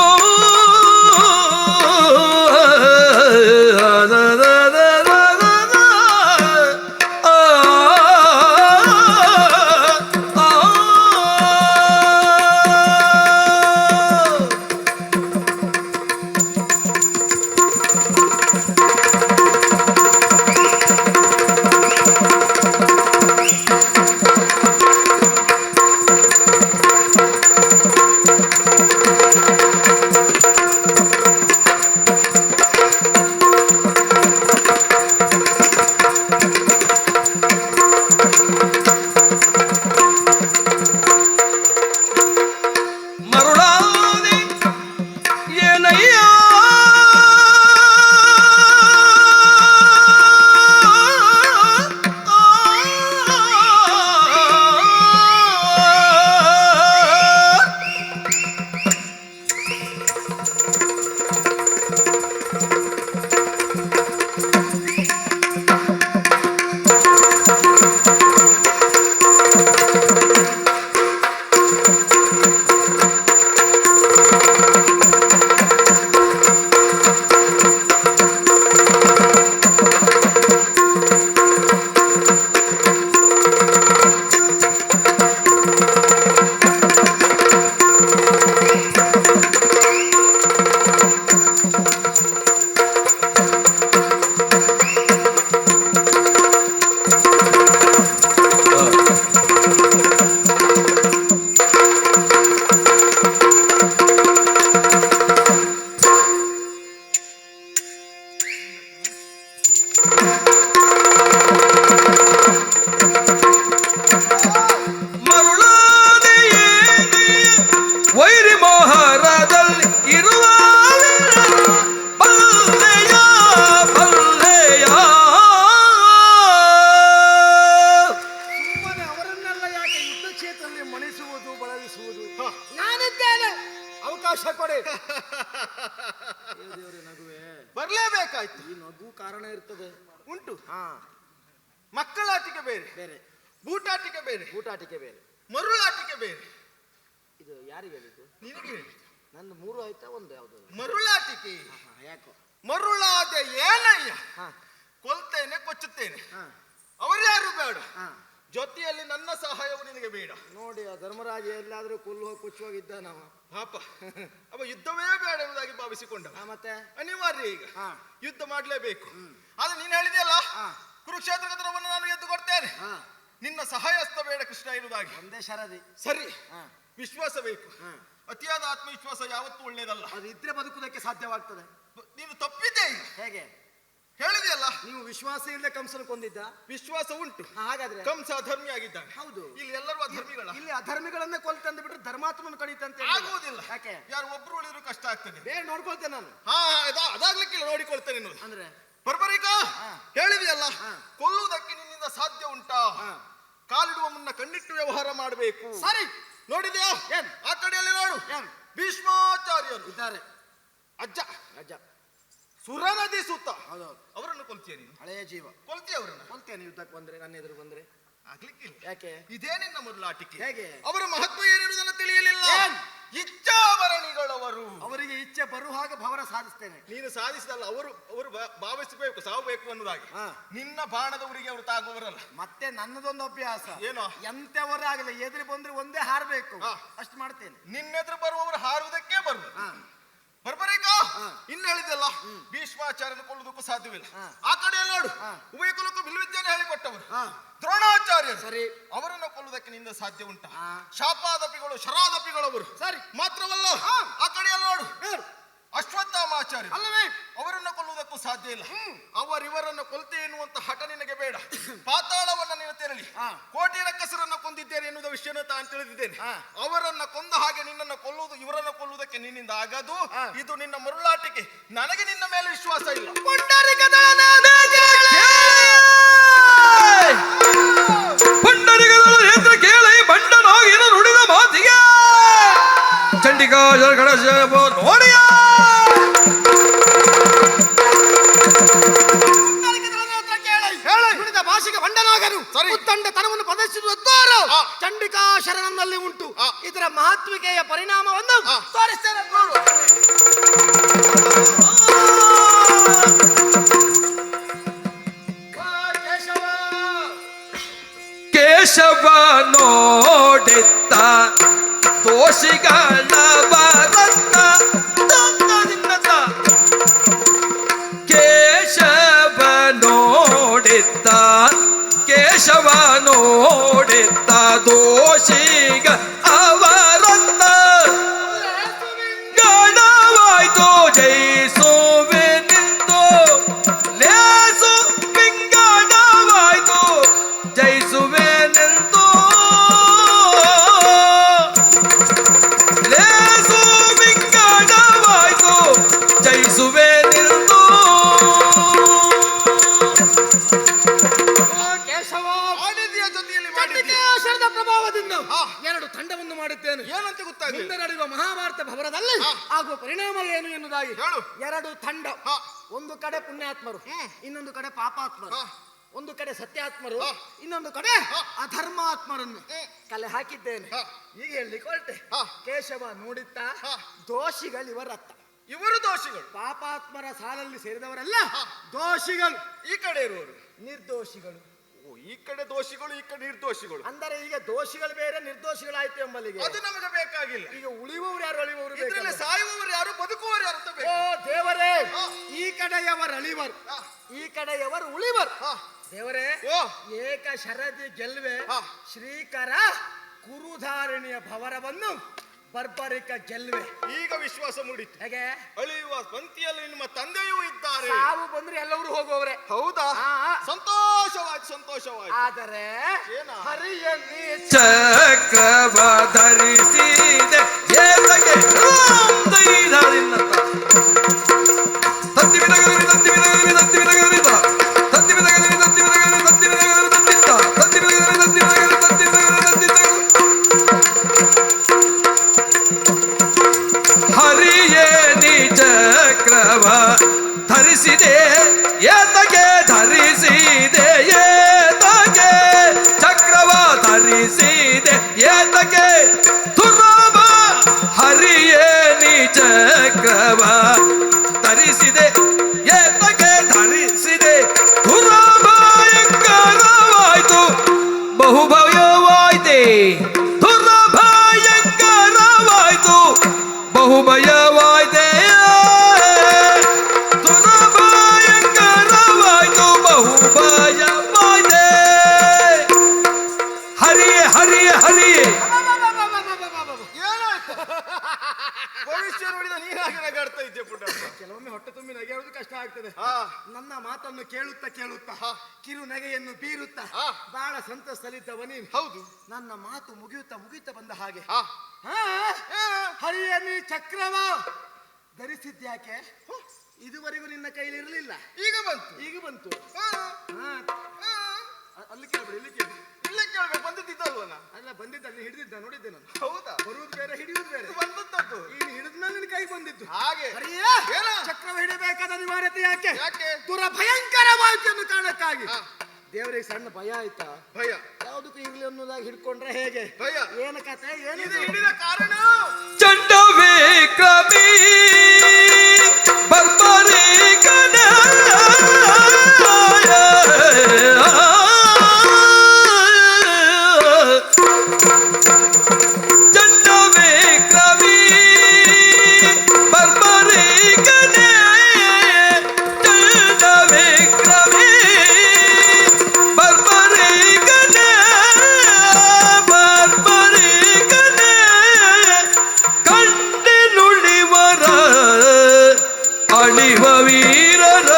ಬರ್ಲೇಬೇಕಾಯ್ತು. ಈ ನಗು ಕಾರಣ ಇರ್ತದೆ ಉಂಟು. ಹಾ, ಮಕ್ಕಳಾಟಿಕೆ ಬೇರೆ ಬೇರೆ, ಬೂಟಾಟಿಕೆ ಬೇರೆ, ಊಟಾಟಿಕೆ ಬೇರೆ, ಮರುಳಾಟಿಕೆ ಬೇರೆ. ಇದು ಯಾರಿಗೆ ಹೇಳಿದ್ದು? ನಿನಗೆ ಹೇಳಿ. ನಂದು 3 ಆಯ್ತಾ, ಒಂದು ಯಾವ್ದು? ಮರುಳಾಟಿಕೆ. ಯಾಕೋ ಮರುಳಾದ ಏನಯ್ಯ, ಹಾ ಕೊಲ್ತೇನೆ ಕೊಚ್ಚುತ್ತೇನೆ, ಹಾ ಅವರ್ಯಾರು ಬೇಡ, ಹಾ. ಜೊತೆಯಲ್ಲಿ ನನ್ನ ಸಹಾಯವು ನಿನಗೆ ಬೇಡ. ನೋಡಿ, ಆ ಧರ್ಮರಾಜ ಎಲ್ಲಾದ್ರೂ ಕುಚ್ಚುವಾಗಿದ್ದ ನಾವು ಪಾಪ ಅವ ಯುದ್ಧವೇ ಬೇಡ ಎಂಬುದಾಗಿ ಭಾವಿಸಿಕೊಂಡ. ಮತ್ತೆ ಅನಿವಾರ್ಯ ಈಗ ಹಾ. ಯುದ್ಧ ಮಾಡ್ಲೇಬೇಕು. ಆದ್ರೆ ನೀನ್ ಹೇಳಿದೆಯಲ್ಲ, ಹಾ. ಕುರುಕ್ಷೇತ್ರ ಕದನವನ್ನು ನಾನು ಎದ್ದು ಕೊಡ್ತೇನೆ, ಹಾ, ನಿನ್ನ ಸಹಾಯಸ್ತ ಬೇಡ ಕೃಷ್ಣ ಇರುವುದಾಗಿ. ಒಂದೇ ಶರದಿ. ಸರಿ, ಹಾ, ವಿಶ್ವಾಸ ಬೇಕು. ಹಾ. ಅತಿಯಾದ ಆತ್ಮವಿಶ್ವಾಸ ಯಾವತ್ತೂ ಒಳ್ಳೇದಲ್ಲ. ಅದು ಇದ್ರೆ ಬದುಕುವುದಕ್ಕೆ ಸಾಧ್ಯವಾಗ್ತದೆ. ನೀನು ತಪ್ಪಿದ್ದೆ ಈಗ. ಹೇಗೆ? ಹೇಳಿದೆಯಲ್ಲ, ನೀವು ವಿಶ್ವಾಸ ಇಲ್ಲದೆ ಕಂಸನ ಕೊಂದಿದ್ದ. ವಿಶ್ವಾಸ ಉಂಟು. ಹಾಗಾದ್ರೆ ಕಂಸ ಅಧರ್ಮಿ ಆಗಿದ್ದಾನೆ. ಹೌದು. ಇಲ್ಲಿ ಎಲ್ಲರೂ ಅಧರ್ಮಿಗಳ. ಇಲ್ಲಿ ಅಧರ್ಮಿಗಳನ್ನೇ ಕೊಲ್ತಂದು ಬಿಟ್ರೆ ಧರ್ಮಾತ್ಮನ ಕಡಿತಂತೆ ಆಗುವುದಿಲ್ಲ. ಯಾಕೆ? ಯಾರು ಒಬ್ರು ಉಳಿದ್ರು ಕಷ್ಟ ಆಗ್ತದೆ. ಬೇಗ ನೋಡ್ಕೊಳ್ತೇನೆ ನಾನು. ಹಾ, ಅದಾಗ್ಲಿಕ್ಕಿಲ್ಲ, ನೋಡಿಕೊಳ್ತೇನೆ ಅನ್ನೋದು. ಅಂದ್ರೆ ಬರ್ಬರಿಕ ಹಾ. ಹೇಳಿದೆಯಲ್ಲ, ಹಾ. ಕೊಲ್ಲುವುದಕ್ಕೆ ನಿನ್ನಿಂದ ಸಾಧ್ಯ ಉಂಟಾ? ಹಾ. ಕಾಲಿಡುವ ಮುನ್ನ ಕಣ್ಣಿಟ್ಟು ವ್ಯವಹಾರ ಮಾಡಬೇಕು. ಸರಿ, ನೋಡಿದ್ಯಾ? ಏನ್? ಆ ಕಡೆಯಲ್ಲಿ ನೋಡು, ಏನ್? ಭೀಷ್ಮಾಚಾರ್ಯರು ಇದ್ದಾರೆ. ಅಜ್ಜ ಅಜ್ಜ. ಸುರನದಿ ಸುತ್ತ. ಹೌದೌದು. ಅವರನ್ನು ಕೊಲ್ತೀಯ ನೀನು? ಹಳೆಯ ಜೀವ. ಕೊಲ್ತೀಯ ಅವರನ್ನು? ಕೊಲ್ತೇನೆ ಯುದ್ಧಕ್ಕೆ ಬಂದ್ರೆ, ನನ್ನ ಎದುರು ಬಂದ್ರೆ. ಆಗ್ಲಿಕ್ಕಿಲ್ಲ. ಯಾಕೆ? ಇದೇ ನಿನ್ನ ಮರುಳಾಟಿಕೆ. ಹೇಗೆ? ಅವರ ಮಹತ್ವ ಏನಿರುವುದನ್ನು ತಿಳಿಯಲಿಲ್ಲ. ಏನ್? ಇಚ್ಛಾಭರಣಿಗಳವರು. ಅವರಿಗೆ ಇಚ್ಛೆ ಬರುವ ಹಾಗೆ ಭವನ ಸಾಧಿಸ್ತೇನೆ. ನೀನು ಸಾಧಿಸಿದಲ್ಲ, ಅವರು ಭಾವಿಸಬೇಕು ಸಾವಬೇಕು ಅನ್ನೋದಾಗಿ. ಹಾ. ನಿನ್ನ ಬಾಣದವರಿಗೆ ಅವರು ತಾಗುವವರಲ್ಲ. ಮತ್ತೆ ನನ್ನದೊಂದು ಅಭ್ಯಾಸ ಏನೋ? ಎಂತೆವರೇ ಆಗಲಿ, ಎದುರು ಬಂದ್ರೆ ಒಂದೇ ಹಾರಬೇಕು. ಹಾ. ಅಷ್ಟು ಮಾಡ್ತೇನೆ. ನಿನ್ನೆದುರು ಬರುವವರು ಹಾರುವುದಕ್ಕೆ ಬರುವುದು. ಹಾ. ಬರ್ಬರೇಕ ಹಾ. ಇನ್ನು ಹೇಳಿದೆಲ್ಲ, ಭೀಷ್ಮಾಚಾರ್ಯನ ಕೊಲ್ಲುವುದಕ್ಕೂ ಸಾಧ್ಯವಿಲ್ಲ. ಹಾ. ಆ ಕಡೆಯಲ್ಲಿ ನೋಡು, ಹಾ. ಉಭಯ ಕುಲಕ್ಕೂ ಬಿಲ್ವಿದ್ಯೆಯನ್ನು ಹೇಳಿಕೊಟ್ಟವರು ಹಾ. ದ್ರೋಣಾಚಾರ್ಯರು. ಸರಿ. ಅವರನ್ನು ಕೊಲ್ಲುವುದಕ್ಕೆ ನಿಂದ ಸಾಧ್ಯ ಉಂಟಾ? ಹಾ. ಶಾಪಾದಪಿಗಳು, ಶರಾದಪಿಗಳವರು. ಸರಿ. ಮಾತ್ರವಲ್ಲ, ಹಾ. ಆ ಕಡೆಯಲ್ಲಿ ನೋಡು, ಯಾರು? ಅಶ್ವತ್ಥಾಮಾಚಾರ್ಯ. ಅಲ್ಲವೇ? ಅವರನ್ನು ಕೊಲ್ಲುವುದಕ್ಕೂ ಯಾವತ್ತೂ ಸಾಧ್ಯ ಇಲ್ಲ. ಅವರಿವರನ್ನು ಕೊಲ್ತೆ ಎನ್ನುವಂತ ಹಠ ನಿನಗೆ ಬೇಡ. ಪಾತಾಳವನ್ನ ನೀನು ತೆರಳಿ ಕೋಟಿ ರಕ್ಕಸರನ್ನ ಕೊಂದಿದ್ದೇನೆ ಎನ್ನುವ ವಿಷಯನ ತಾನು ತಿಳಿದಿದ್ದೇನೆ. ಅವರನ್ನ ಕೊಂದ ಹಾಗೆ ನಿನ್ನನ್ನು ಕೊಲ್ಲುವುದು, ಇವರನ್ನ ಕೊಲ್ಲುವುದಕ್ಕೆ ನಿನ್ನಿಂದ ಆಗದು. ಇದು ನಿನ್ನ ಮರುಳಾಟಿಕೆ. ನನಗೆ ನಿನ್ನ ಮೇಲೆ ವಿಶ್ವಾಸ ಇಲ್ಲ. ಪುಂಡರಿಗದಳ ನೇತ್ರ ಕೇಳಿ ಬಂಡನಾಗಿನ ನುಡಿದ ಮಾತಿಗೆ ಚಂಡಿಕಾ ಗಣೇಶ ನೋಡಿಯ ಭಾಷೆಗೆ ಬಂಡನಾಗನು ತಂಡತನವನ್ನು ಪ್ರದರ್ಶಿಸುವ ಚಂಡಿಕಾ ಶರಣನಲ್ಲಿ ಉಂಟು. ಇದರ ಮಹತ್ವಿಕೆಯ ಪರಿಣಾಮವನ್ನು ತೋರಿಸ್ತೇನೆ. ಕೇಶವ ನೋಡಿತ್ತ ದೋಷಿಗಳ ಬರತ್ತ ಕೇಶವ ನೋಡಿತ್ತ ಕೇಶವ ನೋಡಿತ್ತ ದೋಷಿಗ ಅವರನ್ನ ಗಣವಾಯ್ತು ಜಯಿಸುವೆ ನಿಂದು ಲೇಸು ವಿಂಗಡವಾಯ್ತು ಜಯಿಸುವೆ ನಿಂದು ಲೇಸು ವಿಂಗಡವಾಯ್ತು ಜಯಿಸುವೆ ನಿಂದು. ಪ್ರಭಾವದಿಂದ ಎರಡು ತಂಡವನ್ನು ಮಾಡುತ್ತೇನೆ. ಏನಂತ ಗೊತ್ತಾಗಿದೆ? ಮುಂದೆ ನಡೆಯುವ ಮಹಾಭಾರತ ಭವನದಲ್ಲಿ ಆಗುವ ಪರಿಣಾಮ ಏನು ಎನ್ನುವುದಾಗಿ ಎರಡು ತಂಡ. ಒಂದು ಕಡೆ ಪುಣ್ಯಾತ್ಮರು, ಇನ್ನೊಂದು ಕಡೆ ಪಾಪಾತ್ಮರು. ಒಂದು ಕಡೆ ಸತ್ಯಾತ್ಮರು, ಇನ್ನೊಂದು ಕಡೆ ಅಧರ್ಮಾತ್ಮರನ್ನು ಕಲೆ ಹಾಕಿದ್ದೇನೆ. ಈಗ ಹೇಳಲಿಕ್ಕೆ ಹೊರಟೆ. ಕೇಶವ ನೋಡಿತ್ತ ದೋಷಿಗಳು ಇವರತ್ತ. ಇವರು ದೋಷಿಗಳು. ಪಾಪಾತ್ಮರ ಸಾಲಲ್ಲಿ ಸೇರಿದವರೆಲ್ಲ ದೋಷಿಗಳು. ಈ ಕಡೆ ಇರುವರು ನಿರ್ದೋಷಿಗಳು. ಈ ಕಡೆ ದೋಷಿಗಳು, ಈ ಕಡೆ ನಿರ್ದೋಷಿಗಳು. ಅಂದರೆ ಈಗ ದೋಷಿಗಳು ಬೇರೆ ನಿರ್ದೋಷಿಗಳಾಯ್ತು ಎಂಬಲ್ಲಿಗೆ. ಅದು ನಮಗೆ ಬೇಕಾಗಿಲ್ಲ. ಈಗ ಉಳಿಯುವವರು ಯಾರು, ಅಳಿಯುವವರು ಇದರಲ್ಲಿ ಸಾಯುವವರು ಯಾರು, ಬದುಕುವವರು ಯಾರು ಅಂತ ಬೇಕು. ಓ ದೇವರೇ, ಈ ಕಡೆಯವರು ಅಳಿವರು, ಈ ಕಡೆಯವರು ಉಳಿವರು. ದೇವರೇ, ಏಕ ಶರದಿ ಗೆಲ್ವೆ ಶ್ರೀಕರ ಕುರುಧಾರಣಿಯ ಭವರವನ್ನು ಬರ್ಬರಿಕ ಗೆಲ್ವೆ. ಈಗ ವಿಶ್ವಾಸ ಮೂಡಿತ್ತು. ಹೇಗೆ? ಅಳಿಯುವ ಪಂಕ್ತಿಯಲ್ಲಿ ನಿಮ್ಮ ತಂದೆಯೂ ಇದ್ದಾರೆ. ಸಾವು ಬಂದ್ರೆ ಎಲ್ಲರೂ ಹೋಗುವವರೇ. ಹೌದಾ? ಸಂತೋಷವಾಯ್ತು, ಸಂತೋಷವಾಯ್ತು. ಆದರೆ ಹರಿಯಲ್ಲಿ ಚಕ್ರವ ಧರಿಸಿದೆ ಏತಗೆ ತತ್ತಿ ಬಿಡಗರಿ ತತ್ತಿ ಬಿಡಗರಿ ತತ್ತಿ ಬಿಡಗರಿ ತತ್ತಿ ಬಿಡಗರಿ ತತ್ತಿ ಬಿಡಗರಿ ತತ್ತಿ ಬಿಡಗರಿ ತತ್ತಿತ್ತ ತತ್ತಿ ಬಿಡಗರಿ ತತ್ತಿ ಬಿಡಗರಿ ತತ್ತಿ ಬಿಡಗರಿ ತತ್ತಿತ್ತ ಹರಿಯೇ ನೀ ಚಕ್ರವ ಧರಿಸಿದೆ ಏತಗೆ ಧರಿಸಿದೆ ಏತಗೆ ಚಕ್ರವ ಧರಿಸಿದೆ ಏತಗೆ ದುರ್ರಾಮ ಹರಿಯೇ ನೀ ಚಕ್ರವ ಧರಿಸಿದೆ ಏತಗೆ ಧರಿಸಿದೆ ದುರ್ಭಯಂಕರವಾಯ್ತು ಬಹುಭಯವಾಯ್ತೆ ದುರ್ಭಯಂಕರವಾಯ್ತು ಬಹುಭಯವಾಯ್ತೆ ದುರ್ಭಯಂಕರವಾಯ್ತು ಬಹುಭಯವಾಯ್ತೆ. ಹರಿಯೇ ಹರಿಯೇ ಹರಿಯೇ. ಏನಾಯ್ತು? ಭವಿಷ್ಯ ನೋಡಿದ ನೀನಾಗಿ ನಗಾಡ್ತಾ ಇದ್ದೆ ಪುಟ್ಟ. ಕೆಲವೊಮ್ಮೆ ಹೊಟ್ಟೆ ತುಂಬಿ ನಗೆಯುವುದು ಕಷ್ಟ ಆಗ್ತದೆ. ನನ್ನ ಮಾತನ್ನು ಕೇಳುತ್ತಾ ಕೇಳುತ್ತಾ ಕಿರು ನಗೆಯನ್ನು ಬೀರುತ್ತಾ ಬಹಳ ಸಂತಸದಲ್ಲಿದ್ದವ ನೀನು. ಹೌದು, ನನ್ನ ಮಾತು ಮುಗಿಯುತ್ತಾ ಮುಗಿಯುತ್ತಾ ಬಂದ ಹಾಗೆ ಹರಿಯ ನೀ ಚಕ್ರವ ಧರಿಸಿದ್ಯಾಕೆ? ಇದುವರೆಗೂ ನಿನ್ನ ಕೈಲಿ ಇರಲಿಲ್ಲ, ಈಗ ಬಂತು. ಈಗ ಬಂತು. ಅಲ್ಲಿ ಕೇಳ್ಬೇಡಿ, ಇಲ್ಲಿ ಕೇಳಿ. ಇಲ್ಲೇ ಕೇಳ್ಬೇಕು. ಬಂದಿದ್ದಲ್ವನ? ಅಲ್ಲ, ಬಂದಿದ್ದಲ್ಲಿ ಹಿಡಿದಿದ್ದ, ನೋಡಿದ್ದೆ ನಾನು. ಹೌದಾ? ಬರುವುದು ಬೇರೆ, ಹಿಡಿಯುವುದು ಬೇರೆ. ಬಂದದ್ದು ಈ ಹಿಡಿದ್ಮೇಲೆ ನಿನ್ನ ಕೈ ಬಂದಿದ್ದು. ಹಾಗೆ ಚಕ್ರವ ಹಿಡಬೇಕಾದ ಅನಿವಾರ್ಯತೆ ಯಾಕೆ? ಯಾಕೆ? ದುರಭಯಂಕರವಾಯ್ತು ಅನ್ನೋ ಕಾರಣಕ್ಕಾಗಿ. ದೇವರಿಗೆ ಸಣ್ಣ ಭಯ ಆಯ್ತಾ? ಭಯ ಯಾವುದಕ್ಕೂ ಇರ್ಲಿ ಅನ್ನೋದಾಗಿ ಹಿಡ್ಕೊಂಡ್ರೆ ಹೇಗೆ? ಭಯ. ಏನು ಕತೆ? ಏನು ಹಿಡಿದ ಕಾರಣ? ಚಂಡವೇ ಕ್ರಮಿ ಬರ್ಬರಿ ಕಣ ಚಂಡವೇ ಕ್ರಮಿ ಬರ್ಬರಿ ಕಣ ಚಂಡವೇ ಕ್ರಮಿ ಬರ್ಬರಿ ಕಣ ಬರ್ಬರಿ ಕಣ ಕಂಡಿನುಳಿವರ ಅಳಿವ ವೀರರ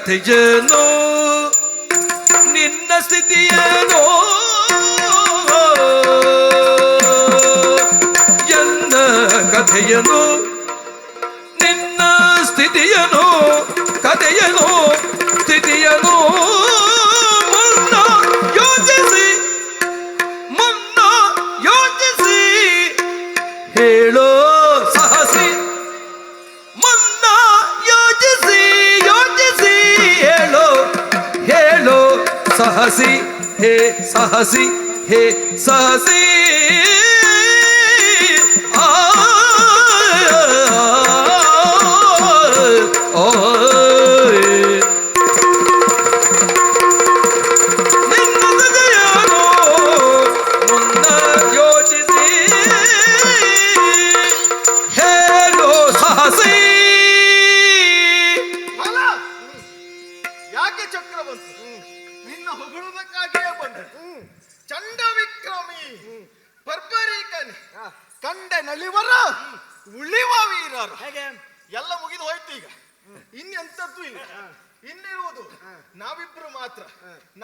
ಕಥೆಯೇನೋ ನಿನ್ನ ಸ್ಥಿತಿಯೇನೋ ಎನ್ನ ಕಥೆಯೇನೋ ನಿನ್ನ ಸ್ಥಿತಿಯೇನೋ ಕಥೆಯೇನೋ ಸ್ಥಿತಿಯೇನೋ ಮುನ್ನ ಯೋಚಿಸಿ ಹೇಳೋ ಸಾಹಸಿ ಮುನ್ನ ಯೋಚಿಸಿ ಹೇಳೋ ಸಾಹಸಿ ಹೇ ಸಾಹಸಿ ಹೇ ಸಾಹಸಿ ಯಾಕೆ ಚಕ್ರ ಬಂತು? ನಿನ್ನ ಹೊಗಳುವುದಕ್ಕಾಗಿಯೇ ಬಂದ. ಚಂಡ ವಿಕ್ರಮಿ ಬರ್ಬರೀಕನಿ ಕಂಡ ನಲಿವರ ಉಳಿವ ವೀರರು ಹೇಗೆ ಎಲ್ಲ ಮುಗಿದು ಹೋಯ್ತು. ಈಗ ಇನ್ನೆಂತದ್ದು ಇಲ್ಲ. ಇನ್ನಿರುವುದು ನಾವಿಬ್ರು ಮಾತ್ರ.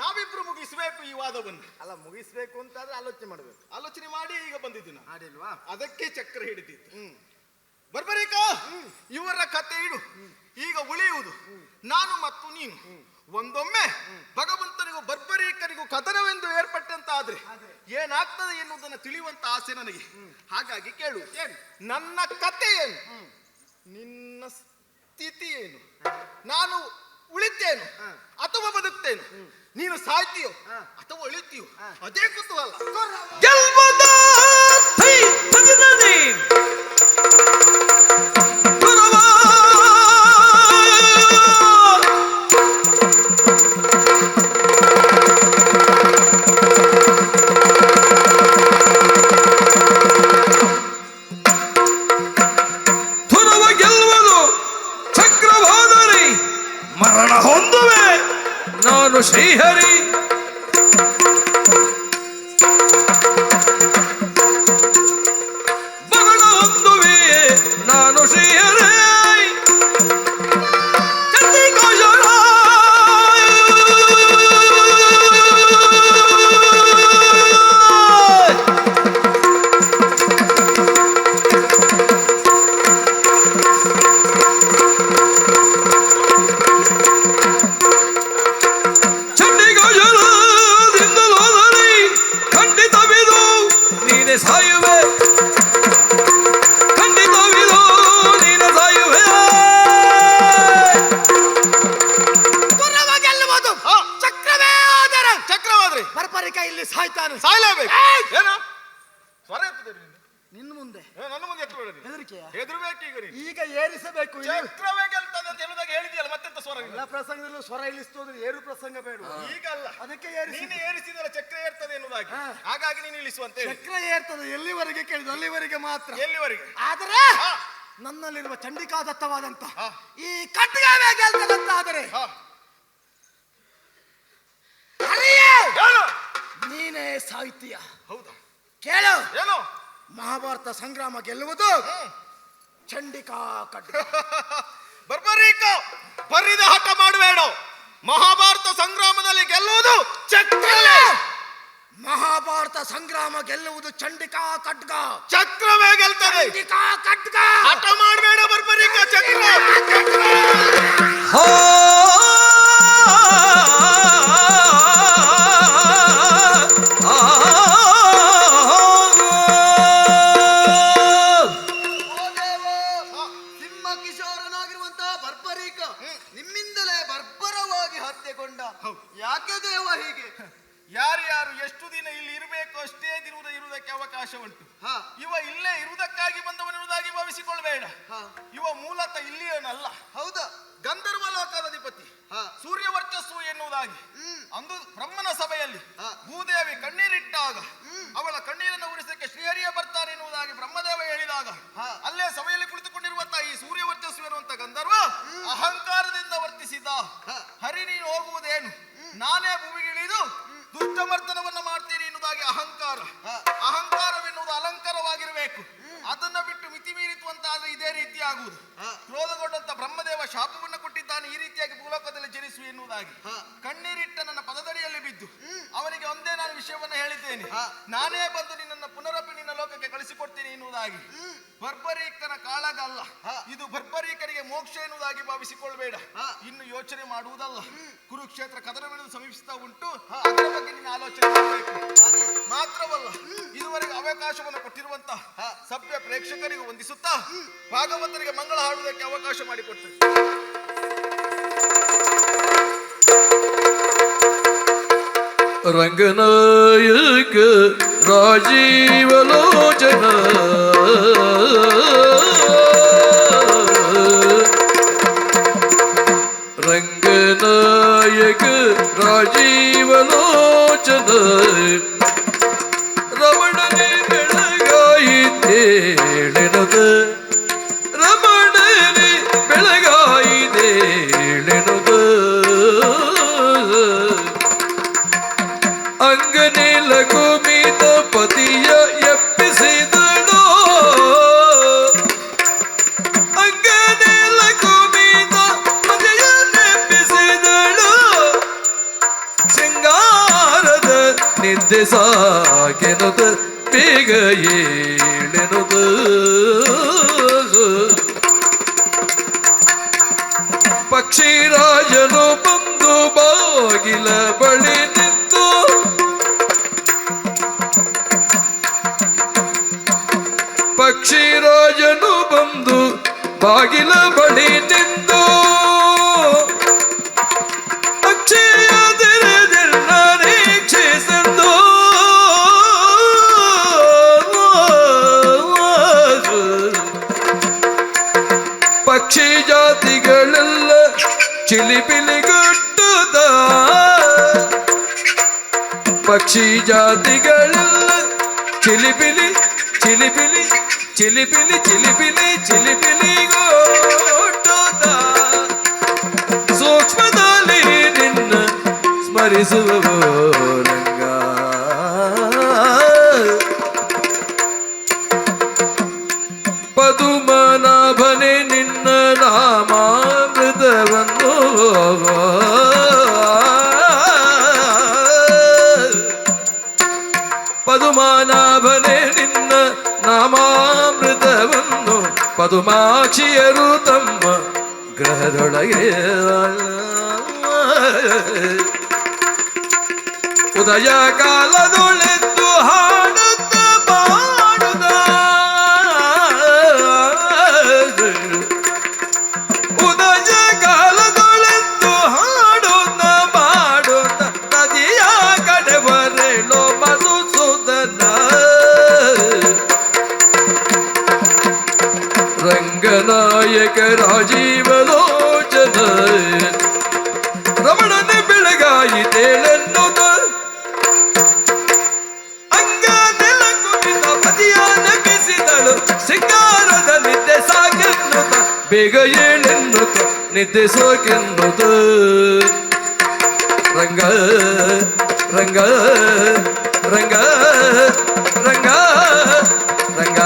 ನಾವಿಬ್ರು ಮುಗಿಸ್ಬೇಕು ಈ ವಾದವನ್ನು. ಅಲ್ಲ, ಮುಗಿಸ್ಬೇಕು ಅಂತಾದ್ರೆ ಆಲೋಚನೆ ಮಾಡ್ಬೇಕು. ಆಲೋಚನೆ ಮಾಡಿ ಈಗ ಬಂದಿದ್ದೀನಿ. ಮಾಡಿಲ್ವಾ? ಅದಕ್ಕೆ ಚಕ್ರ ಹಿಡಿದಿತ್ತು. ಬರ್ಬರೀಕ ಇವರ ಕತೆ ಇಡು. ಈಗ ಉಳಿಯುವುದು ನಾನು ಮತ್ತು ನೀನು. ಒಂದೊಮ್ಮೆ ಭಗವಂತನಿಗೂ ಬರ್ಬರೀಕನಿಗೂ ಕದನವೆಂದು ಏರ್ಪಟ್ಟಂತಾದ್ರೆ ಏನಾಗ್ತದೆ ಎನ್ನುವುದನ್ನು ತಿಳಿಯುವಂತ ಆಸೆ ನನಗೆ. ಹಾಗಾಗಿ ಕೇಳು, ನನ್ನ ಕತೆ ಏನು, ನಿನ್ನ ಸ್ಥಿತಿ ಏನು, ನಾನು ಉಳಿತೇನು ಅಥವಾ ಬದುಕ್ತೇನು, ನೀನು ಸಾಯ್ತೀಯೋ ಅಥವಾ ಉಳಿತೀಯೋ, ಅದೇ ಕುತೂಹಲ. ಮರಣ ಹೊಂದುವೆ ನಾನು ಶ್ರೀಹರಿ. ಮರಣ ಹೊಂದುವೆ ನಾನು ಶ್ರೀಹರಿ. ಸಾಯುವೆ ಖಂಡಿತವಿದು ನೀನು ಸಾಯುವೆ. ಗೆಲ್ಲಬಹುದು ಚಕ್ರವೇ ಆದರೆ. ಚಕ್ರವಾದ್ರೆ ಬರ್ಬರಿಕ ಇಲ್ಲಿ ಸಾಯ್ತಾನೆ. ಸಾಯಲೇಬೇಕು. ಏನು ಸ್ವರ ಎತ್ತದೆ ನಿನ್ನ ಮುಂದೆ? ನನ್ನ ಮುಂದೆ ಎತ್ತಬೇಡ. ಹೆದರಿಕೆಯ? ಹೆದರ್ಬೇಕು. ಈಗ ನೀನು ಈಗ ಏರಿಸಬೇಕು. ಚಕ್ರವೇ ಗೆಲ್ತದೆ ಅಂತ ಹೇಳುದಾಗ ಹೇಳಿದ್ಯಲ್ಲ, ಮತ್ತೆಂತ ಸ್ವರ? ಎಲ್ಲ ಪ್ರಸಂಗದಲ್ಲೂ ಸ್ವರ ಇಳಿಸ್ತೋದ್ರೆ ಏರು ಪ್ರಸಂಗ ಬೇಡ. ಈಗ ಅಲ್ಲ, ಅದಕ್ಕೆ ನೀನು ಏರಿಸಿದಲ್ಲ ಚಕ್ರ ಏರ್ತದೆ ಎನ್ನುವುದಾಗಿ. ಹಾಗಾಗಿ ನೀನು ಇಳಿಸುವಂತೆ. ಚಕ್ರ ಏರ್ತದೆ ಎಲ್ಲಿವರೆಗೆ ಕೇಳಿದ್ರು ಅಲ್ಲಿವರೆಗೆ ಮಾತ್ರ. ಎಲ್ಲಿವರೆಗೆ? ಆದರೆ ನನ್ನಲ್ಲಿರುವ ಚಂಡಿಕಾದತ್ತವಾದಂತ ಈ ಕಟ್ಟಿಗೆ ಗೆಲ್ತದಂತಾದರೆ ನೀನೇ ಸಾಹಿತ್ಯ. ಹೌದಾ? ಕೇಳು, ಏನು? ಮಹಾಭಾರತ ಸಂಗ್ರಾಮ ಗೆಲ್ಲುವುದು ಚಂಡಿಕಾ ಖಡ್ಗ. ಬರ್ಬರೀಕ ಬರಿದ ಹಠ ಮಾಡಬೇಡ. ಮಹಾಭಾರತ ಸಂಗ್ರಾಮದಲ್ಲಿ ಗೆಲ್ಲುವುದು ಚಕ್ರ. ಮಹಾಭಾರತ ಸಂಗ್ರಾಮ ಗೆಲ್ಲುವುದು ಚಂಡಿಕಾ ಖಡ್ಗ. ಚಕ್ರವೇ ಗೆಲ್ತದೆ. ಚಂಡಿಕಾ ಖಡ್ಗ. ಹಠ ಮಾಡಬೇಡ ಬರ್ಬರೀಕ. ಚಕ್ರ ನಿಮ್ಮಿಂದಲೇ ಬರ್ಬರವಾಗಿ ಹತ್ಯೆಗೊಂಡ. ಯಾಕೆ ದೇವ ಹೀಗೆ? ಯಾರ್ಯಾರು ಎಷ್ಟು ದಿನ ಇಲ್ಲಿ ಇರಬೇಕು ಅಷ್ಟೇ ಇರುವುದಕ್ಕೆ ಅವಕಾಶ ಉಂಟು. ಇವ ಇಲ್ಲೇ ಇರುವುದಕ್ಕಾಗಿ ಬಂದವನಿರುವುದಾಗಿ ಭಾವಿಸಿಕೊಳ್ಬೇಡ. ಇವ ಮೂಲತಃ ಇಲ್ಲಿಯವನಲ್ಲ. ಹೌದಾ? ಗಂಧರ್ವ ಲೋಕದ ಅಧಿಪತಿ, ಸೂರ್ಯ ವರ್ಚಸ್ಸು ಎನ್ನುವುದಾಗಿ ಅಂದು ಬ್ರಹ್ಮನ ಸಭೆಯಲ್ಲಿ ಭೂದೇವಿ ಕಣ್ಣೀರಿಟ್ಟಾಗ ಅವಳ ಕಣ್ಣೀರನ್ನು ಉರಿಸಕ್ಕೆ ಶ್ರೀಹರಿಯ ಬರ್ತಾನೆ ಎನ್ನುವುದಾಗಿ ಬ್ರಹ್ಮದೇವ ಹೇಳಿದಾಗ ಅಲ್ಲೇ ಸಭೆಯಲ್ಲಿ ಕುಳಿತುಕೊಂಡಿರುವಂತಹ ಈ ಸೂರ್ಯ ವರ್ಚಸ್ಸು ಎನ್ನುವಂತ ಗಂಧರ್ವ ಅಹಂಕಾರದಿಂದ ವರ್ತಿಸಿದ. ಹರಿ ನೀನು ಹೋಗುವುದೇನು, ನಾನೇ ಭೂಮಿಗಿಳಿದು ದುಷ್ಟಮರ್ತನವನ್ನ ಮಾಡ್ತೀನಿ ಎನ್ನುವುದಾಗಿ ಅಹಂಕಾರ. ಅಹಂಕಾರವೆನ್ನುವುದು ಅಲಂಕಾರವಾಗಿರಬೇಕು. ಅದನ್ನ ಬಿಟ್ಟು ಮಿತಿ ಮೀರಿತು ಅಂತ ಆದ್ರೆ ಇದೇ ರೀತಿ ಆಗುವುದು. ಕ್ರೋಧಗೊಂಡಂತ ಬ್ರಹ್ಮದೇವ ಶಾಪವನ್ನು ಕೊಟ್ಟಿದ್ದ. ತಾನು ಈ ರೀತಿಯಾಗಿ ಭೂಲೋಕದಲ್ಲಿ ಜನಿಸು ಎನ್ನುವುದಾಗಿ ಕಣ್ಣೀರಿಟ್ಟ ನನ್ನ ಪದದಡಿಯಲ್ಲಿ ಬಿದ್ದು ಅವನಿಗೆ ಒಂದೇ ನಾನು ವಿಷಯವನ್ನು ಹೇಳಿದ್ದೇನೆ, ನಾನೇ ಬಂದು ನಿನ್ನನ್ನು ಪುನರಪಿ ನಿನ್ನ ಲೋಕಕ್ಕೆ ಕಳಿಸಿಕೊಡ್ತೇನೆ ಎನ್ನುವುದಾಗಿ. ಬರ್ಬರೀಕನ ಕಾಳಗ ಅಲ್ಲ ಇದು, ಬರ್ಬರೀಕನಿಗೆ ಮೋಕ್ಷ ಎನ್ನುವುದಾಗಿ ಭಾವಿಸಿಕೊಳ್ಬೇಡ. ಇನ್ನು ಯೋಚನೆ ಮಾಡುವುದಲ್ಲ, ಕುರುಕ್ಷೇತ್ರ ಕದನವೆಂದು ಸಮೀಪಿಸ್ತಾ ಉಂಟು, ಅದರ ಬಗ್ಗೆ ನಿನ್ನ ಆಲೋಚನೆ ಮಾಡಬೇಕು. ಮಾತ್ರವಲ್ಲ, ಇದುವರೆಗೆ ಅವಕಾಶವನ್ನು ಕೊಟ್ಟಿರುವಂತಹ ಸಭ್ಯ ಪ್ರೇಕ್ಷಕರಿಗೆ ವಂದಿಸುತ್ತಾ ಭಾಗವತರಿಗೆ ಮಂಗಳ ಹಾಡುವುದಕ್ಕೆ ಅವಕಾಶ ಮಾಡಿಕೊಟ್ಟೆ. ರಂಗನಾಯಕ ರಾಜೀವಲೋಚನ ರಂಗನಾಯಕ ರಾಜೀವಲೋಚನ ರಮಣನೆ ಬೆಳಗಾಯಿತೇಳೆನದ ರಮಣನೆ ಬೆಳಗಾಯಿತೇಳೆನದ ಅಂಗನೇಲ ಕುಮಿತ ಪತಿಯ ಎಪ್ಪಿಸಿದಳು ಅಂಗನೇಲ ಕುಮಿತ ಪತಿಯ ಎಪ್ಪಿಸಿದಳು ಶೃಂಗಾರದ ನಿದ್ದೆ ಸಾಗೆನುದ ಬೇಗ ಏಳೆನುದು ಪಕ್ಷಿರಾಜನು ಬಂದು ಬಾಗಿಲ ಬಳಿ ನಿಂತು ಪಕ್ಷಿರಾಜನು ಬಂದು ಬಾಗಿಲ ಬಳಿ ನಿಂತು ಅಕ್ಷಯ ತೆರೆದಿಲ್ಲ ನಿರೀಕ್ಷಿಸೆಂದು ಪಕ್ಷಿ ಜಾತಿಗಳೆಲ್ಲ ಚಿಲಿಪಿಲಿಗುಟ್ಟುದ ಪಕ್ಷಿ ಜಾತಿಗಳೆಲ್ಲ ಚಿಲಿಪಿಲಿ ಚಿಲಿಪಿಲಿ ಚಿಲಿಪಿಲಿ ಚಿಲಿಪಿಲಿ ಚಿಲಿಪಿಲಿಗೋಟುದ ಸೂಕ್ಷ್ಮದಲ್ಲಿ ನಿನ್ನ ಸ್ಮರಿಸುವ ರಂಗ ಪದುಮನಾಭನೆ ನಿನ್ನ ನಾಮಾಮೃತವನ್ನು ಪದುಮನಾಭನೆ ನಿನ್ನ ನಾಮಾಮೃತವನ್ನು ಪದುಮಾಕ್ಷಿಯರು ತಮ್ಮ ಗ್ರಹದೊಳಗೆ ಉದಯ ಕಾಲದೊಳೆದ್ದು ಹಾಡುತ್ತ ಮಾಡುತ್ತ ಉದಯ ಕಾಲದೊಳೆದ್ದು ಹಾಡುತ್ತ ಮಾಡುತ್ತ ನದಿಯ ಕಡೆ ಬರೆಳೋ ಮಧುಸೂದನ ರಂಗನಾಯಕ ರಾಜೀವಲೋಚನ ರಮಣನ ಬೆಳಗಾಯಿತೇಳೆನ್ನುತ್ತ ಅಂಗ ನೆಲ ಕುಮಿತ ಪತಿಯ ನೆಪಿಸಿದಳು ಸಿಂಗಾರದ ನಿದ್ದೆ ಸಾಕೆನ್ನುತ್ತ ಬೇಗ ಏಳೆನ್ನುತ್ತ ನಿದ್ದೆ ಸೋಕೆನ್ನುತ್ತ ರಂಗ ರಂಗ ರಂಗ ರಂಗ ರಂಗ ರಂಗ